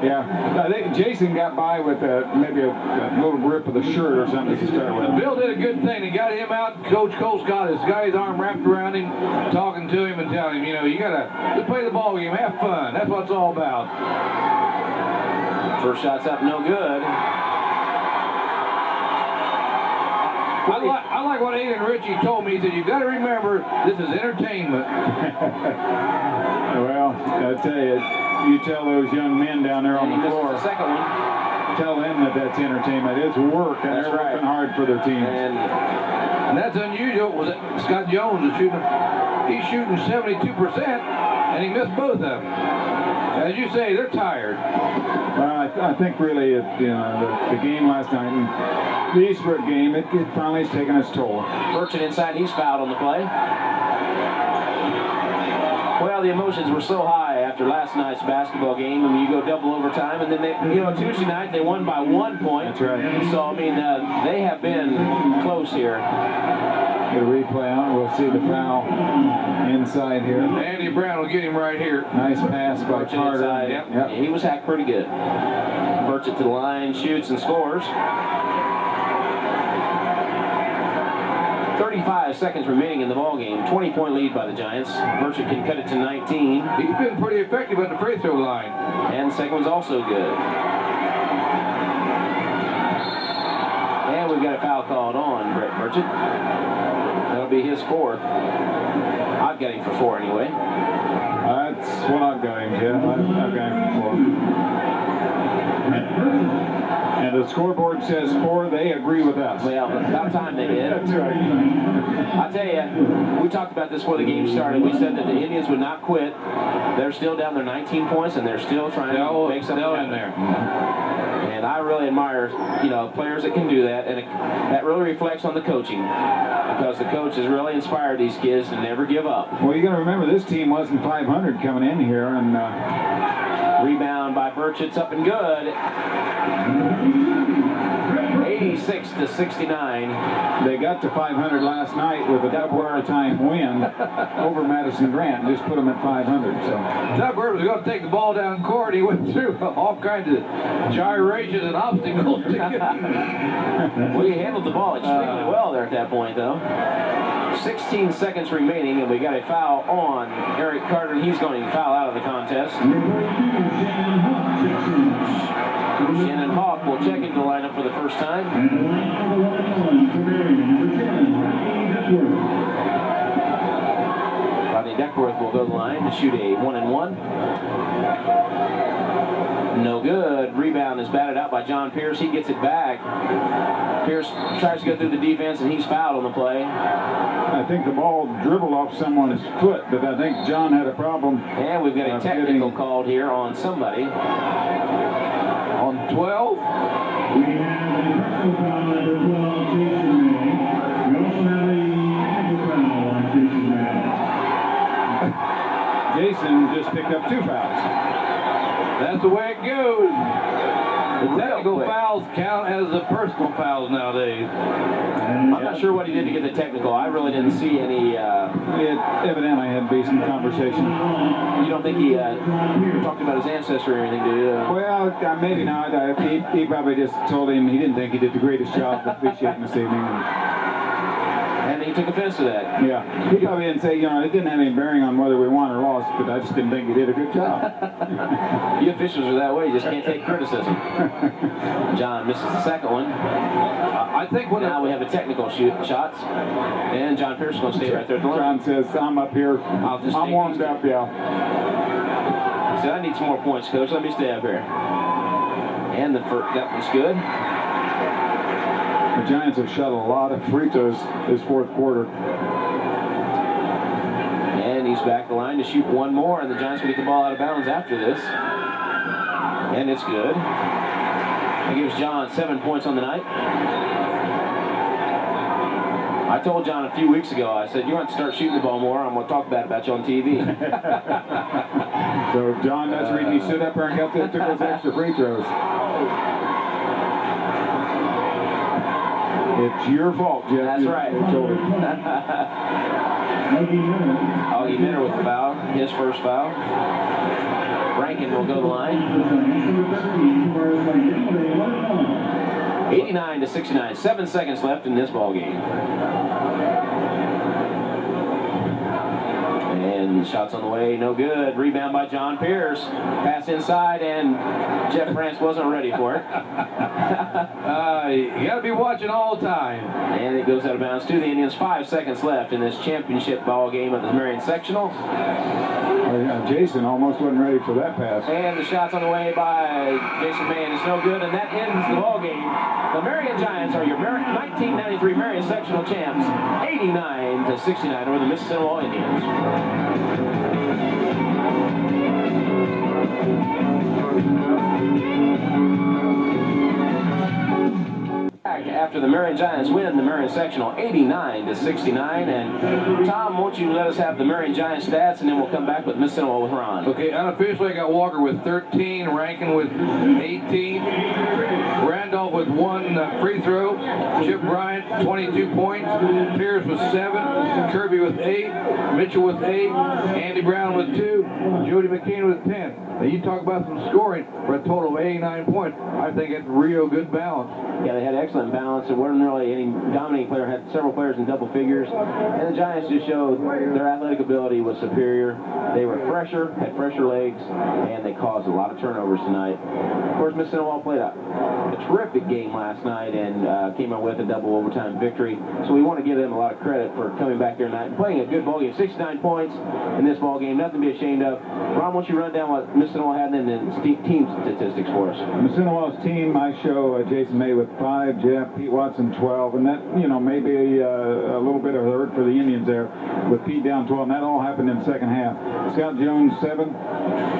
Speaker 2: Yeah, I think Jason got by with maybe a little grip of the shirt or something to start with.
Speaker 3: Bill did a good thing. He got him out. Coach Cole's got his arm wrapped around him, talking to him and telling him, you know, you got to play the ball game, have fun. That's what it's all about.
Speaker 1: First shot's up, no good.
Speaker 3: I like what Aiden Ritchie told me. He said, you've got to remember, this is entertainment.
Speaker 2: Well, I tell you, you tell those young men down there on the floor,
Speaker 1: The second one.
Speaker 2: tell them that that's entertainment. It's work, and
Speaker 1: That's
Speaker 2: they're
Speaker 1: right.
Speaker 2: working hard for their team.
Speaker 3: And that's unusual. Was it Scott Jones is shooting? He's shooting 72%, and he missed both of them. As you say, they're tired.
Speaker 2: Well, I think really, the game last night, and the Eastbrook game, it finally has taken its toll.
Speaker 1: Burchett inside, he's fouled on the play. Well, the emotions were so high after last night's basketball game. I mean, you go double overtime, and then Tuesday night they won by 1 point.
Speaker 2: That's right.
Speaker 1: So, I mean, they have been close here.
Speaker 2: Get a replay out. We'll see the foul inside here.
Speaker 3: Andy Brown will get him right here.
Speaker 2: Nice pass by
Speaker 1: Burchett
Speaker 2: Carter.
Speaker 1: inside.
Speaker 2: Yep.
Speaker 1: He was hacked pretty good. Burchett to the line, shoots and scores. 35 seconds remaining in the ballgame. 20-point lead by the Giants. Burchett can cut it to 19.
Speaker 3: He's been pretty effective at the free throw line.
Speaker 1: And the second one's also good. And we've got a foul called on Brett Burchett. That'll be his fourth. I've got him for 4 anyway.
Speaker 2: That's what I've got him, Jeff. I've got him for 4. And the scoreboard says 4. They agree with us.
Speaker 1: Well, about time they did.
Speaker 2: That's right.
Speaker 1: I tell you, we talked about this before the game started. We said that the Indians would not quit. They're still down there 19 points, and they're still trying to make something
Speaker 3: in
Speaker 1: happen.
Speaker 3: there.
Speaker 1: And I really admire, players that can do that, and that really reflects on the coaching, because the coach has really inspired these kids to never give up.
Speaker 2: Well, you got to remember, this team wasn't 500 coming in here, and
Speaker 1: rebound by Birch, it's up and good. 86-69.
Speaker 2: They got to 500 last night with a double overtime win over Madison Grant, and just put them at 500. So
Speaker 3: Duckworth was going to take the ball down court. He went through all kinds of gyrations and obstacles.
Speaker 1: Well, he handled the ball extremely well there at that point, though. 16 seconds remaining, and we got a foul on Eric Carter, and he's going to foul out of the contest. Shannon Hawk will check into the lineup for the first time. Rodney Duckworth will go to the line to shoot a 1-and-1. No good. Rebound is batted out by John Pierce. He gets it back. Pierce tries to go through the defense, and he's fouled on the play.
Speaker 2: I think the ball dribbled off someone's foot, but I think John had a problem.
Speaker 1: And we've got a technical called here on somebody.
Speaker 3: On 12.
Speaker 7: We have a personal foul number 12, Jason May. We also have a technical foul on Jason May.
Speaker 2: Jason just picked up 2 fouls.
Speaker 3: That's the way it goes. The technical fouls count as the personal fouls nowadays.
Speaker 1: I'm not sure what he did to get the technical. I really didn't see any.
Speaker 2: Evidently had decent conversation.
Speaker 1: You don't think he talked about his ancestry or anything, do you?
Speaker 2: Well, maybe not. He probably just told him he didn't think he did the greatest job of officiating this evening.
Speaker 1: And he took offense to that.
Speaker 2: Yeah. He probably didn't say, it didn't have any bearing on whether we won or lost, but I just didn't think he did a good job.
Speaker 1: You officials are that way. You just can't take criticism. John misses the second one. I think now we have the technical shots. And John Pierce is going to stay right there at the line.
Speaker 2: John says, I'm up here. I'm warmed up, yeah.
Speaker 1: He said, I need some more points, Coach. Let me stay up here. And that one's good.
Speaker 2: The Giants have shot a lot of free throws this fourth quarter.
Speaker 1: And he's back the line to shoot one more, and the Giants will get the ball out of bounds after this. And it's good. That gives John 7 points on the night. I told John a few weeks ago, I said, you want to start shooting the ball more, I'm going to talk bad about you on TV.
Speaker 2: So, John, that's the reason he stood up there and took those extra free throws. It's your fault, Jeff.
Speaker 1: That's right. Augie Minner with the foul, his first foul. Rankin will go to the line. 89-69, 7 seconds left in this ball game. And shots on the way, no good. Rebound by John Pierce. Pass inside, and Jeff France wasn't ready for it.
Speaker 3: You got to be watching all the time.
Speaker 1: And it goes out of bounds to the Indians. 5 seconds left in this championship ball game of the Marion Sectional.
Speaker 2: Jason almost wasn't ready for that pass.
Speaker 1: And the shot's on the way by Jason Mann. It's no good, and that ends the ball game. The Marion Giants are your 1993 Marion Sectional champs, 89-69 over the Mississinewa Indians. After the Marion Giants win the Marion Sectional 89-69, and Tom, won't you let us have the Marion Giants stats, and then we'll come back with Mississinewa with Ron.
Speaker 3: Okay, unofficially I got Walker with 13, Rankin with 18, Randolph with 1 free throw, Chip Bryant 22 points, Pierce with 7, Kirby with 8, Mitchell with 8, Andy Brown with 2, Jody McKean with 10. Now you talk about some scoring for a total of 89 points. I think it's real good balance.
Speaker 1: Yeah, they had excellent balance. There wasn't really any dominating player. Had several players in double figures. And the Giants just showed their athletic ability was superior. They were fresher, had fresher legs, and they caused a lot of turnovers tonight. Of course, Mississinewa played a terrific perfect game last night and came out with a double overtime victory. So we want to give them a lot of credit for coming back there tonight and playing a good ball game. 69 points in this ball game, nothing to be ashamed of. Ron, why don't you run down what Mississinewa had and then team statistics for us?
Speaker 2: Mississinewa's team, I show Jason May with 5, Jeff, Pete Watson 12, and that, maybe a little bit of hurt for the Indians there with Pete down 12, and that all happened in the second half. Scott Jones 7,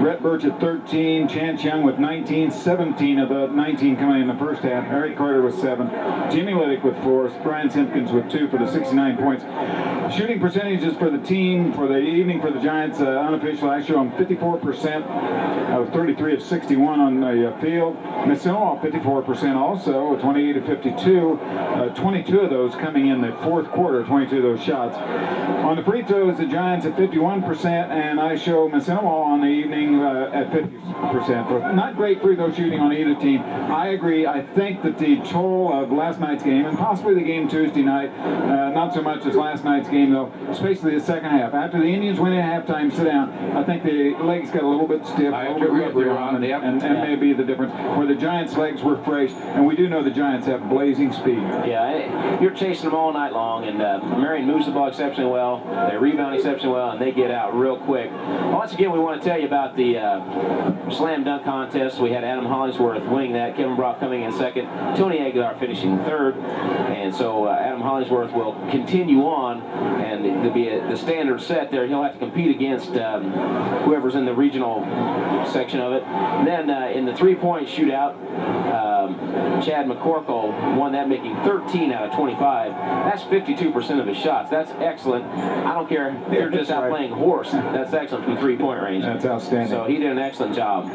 Speaker 2: Brett Birch at 13, Chance Young with 19, 17 of the 19 coming in the first half. Eric Carter with 7, Jimmy Liddick with 4, Brian Simpkins with 2 for the 69 points. Shooting percentages for the team for the evening for the Giants, unofficial, I show them 54% of 33 of 61 on the field. Mississinewa 54% also, 28 of 52, 22 of those coming in the fourth quarter, 22 of those shots. On the free throws, the Giants at 51%, and I show Mississinewa on the evening at 50%. Not great free throw shooting on either team. I agree. I think that the toll of last night's game, and possibly the game Tuesday night, not so much as last night's game though, especially the second half. After the Indians went in at halftime, sit down, I think the legs got a little bit stiff, a little bit rubbery on, and maybe the difference. Where the Giants' legs were fresh, and we do know the Giants have blazing speed.
Speaker 1: Yeah, you're chasing them all night long, and Marion moves the ball exceptionally well. They rebound exceptionally well, and they get out real quick. Once again, we want to tell you about the slam dunk contest. We had Adam Hollingsworth winning that, Kevin Brock coming in second, Tony Aguilar finishing third, and so Adam Hollingsworth will continue on, and there'll be the standard set there. He'll have to compete against whoever's in the regional section of it. And then in the three-point shootout, Chad McCorkle won that, making 13 out of 25. That's 52% of his shots. That's excellent. I don't care if you're just out playing horse. That's excellent from three-point range.
Speaker 2: That's outstanding.
Speaker 1: So he did an excellent job.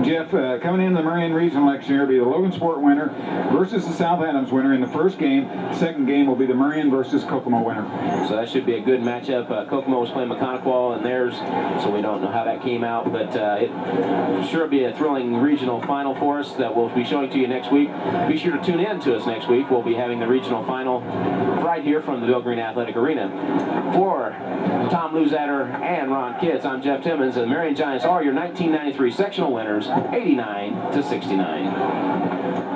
Speaker 2: Jeff, coming into the Marion Regional election here will be the Logan Sport winner versus the South Adams winner in the first game. The second game will be the Marion versus Kokomo winner.
Speaker 1: So that should be a good matchup. Kokomo was playing McConaughey in theirs, so we don't know how that came out, but it sure be a thrilling regional final for us that we'll be showing to you next week. Be sure to tune in to us next week. We'll be having the regional final right here from the Bill Green Athletic Arena. For Tom Luzader and Ron Kitts, I'm Jeff Timmons, and the Marion Giants are your 1993 sectional winners, 89-69.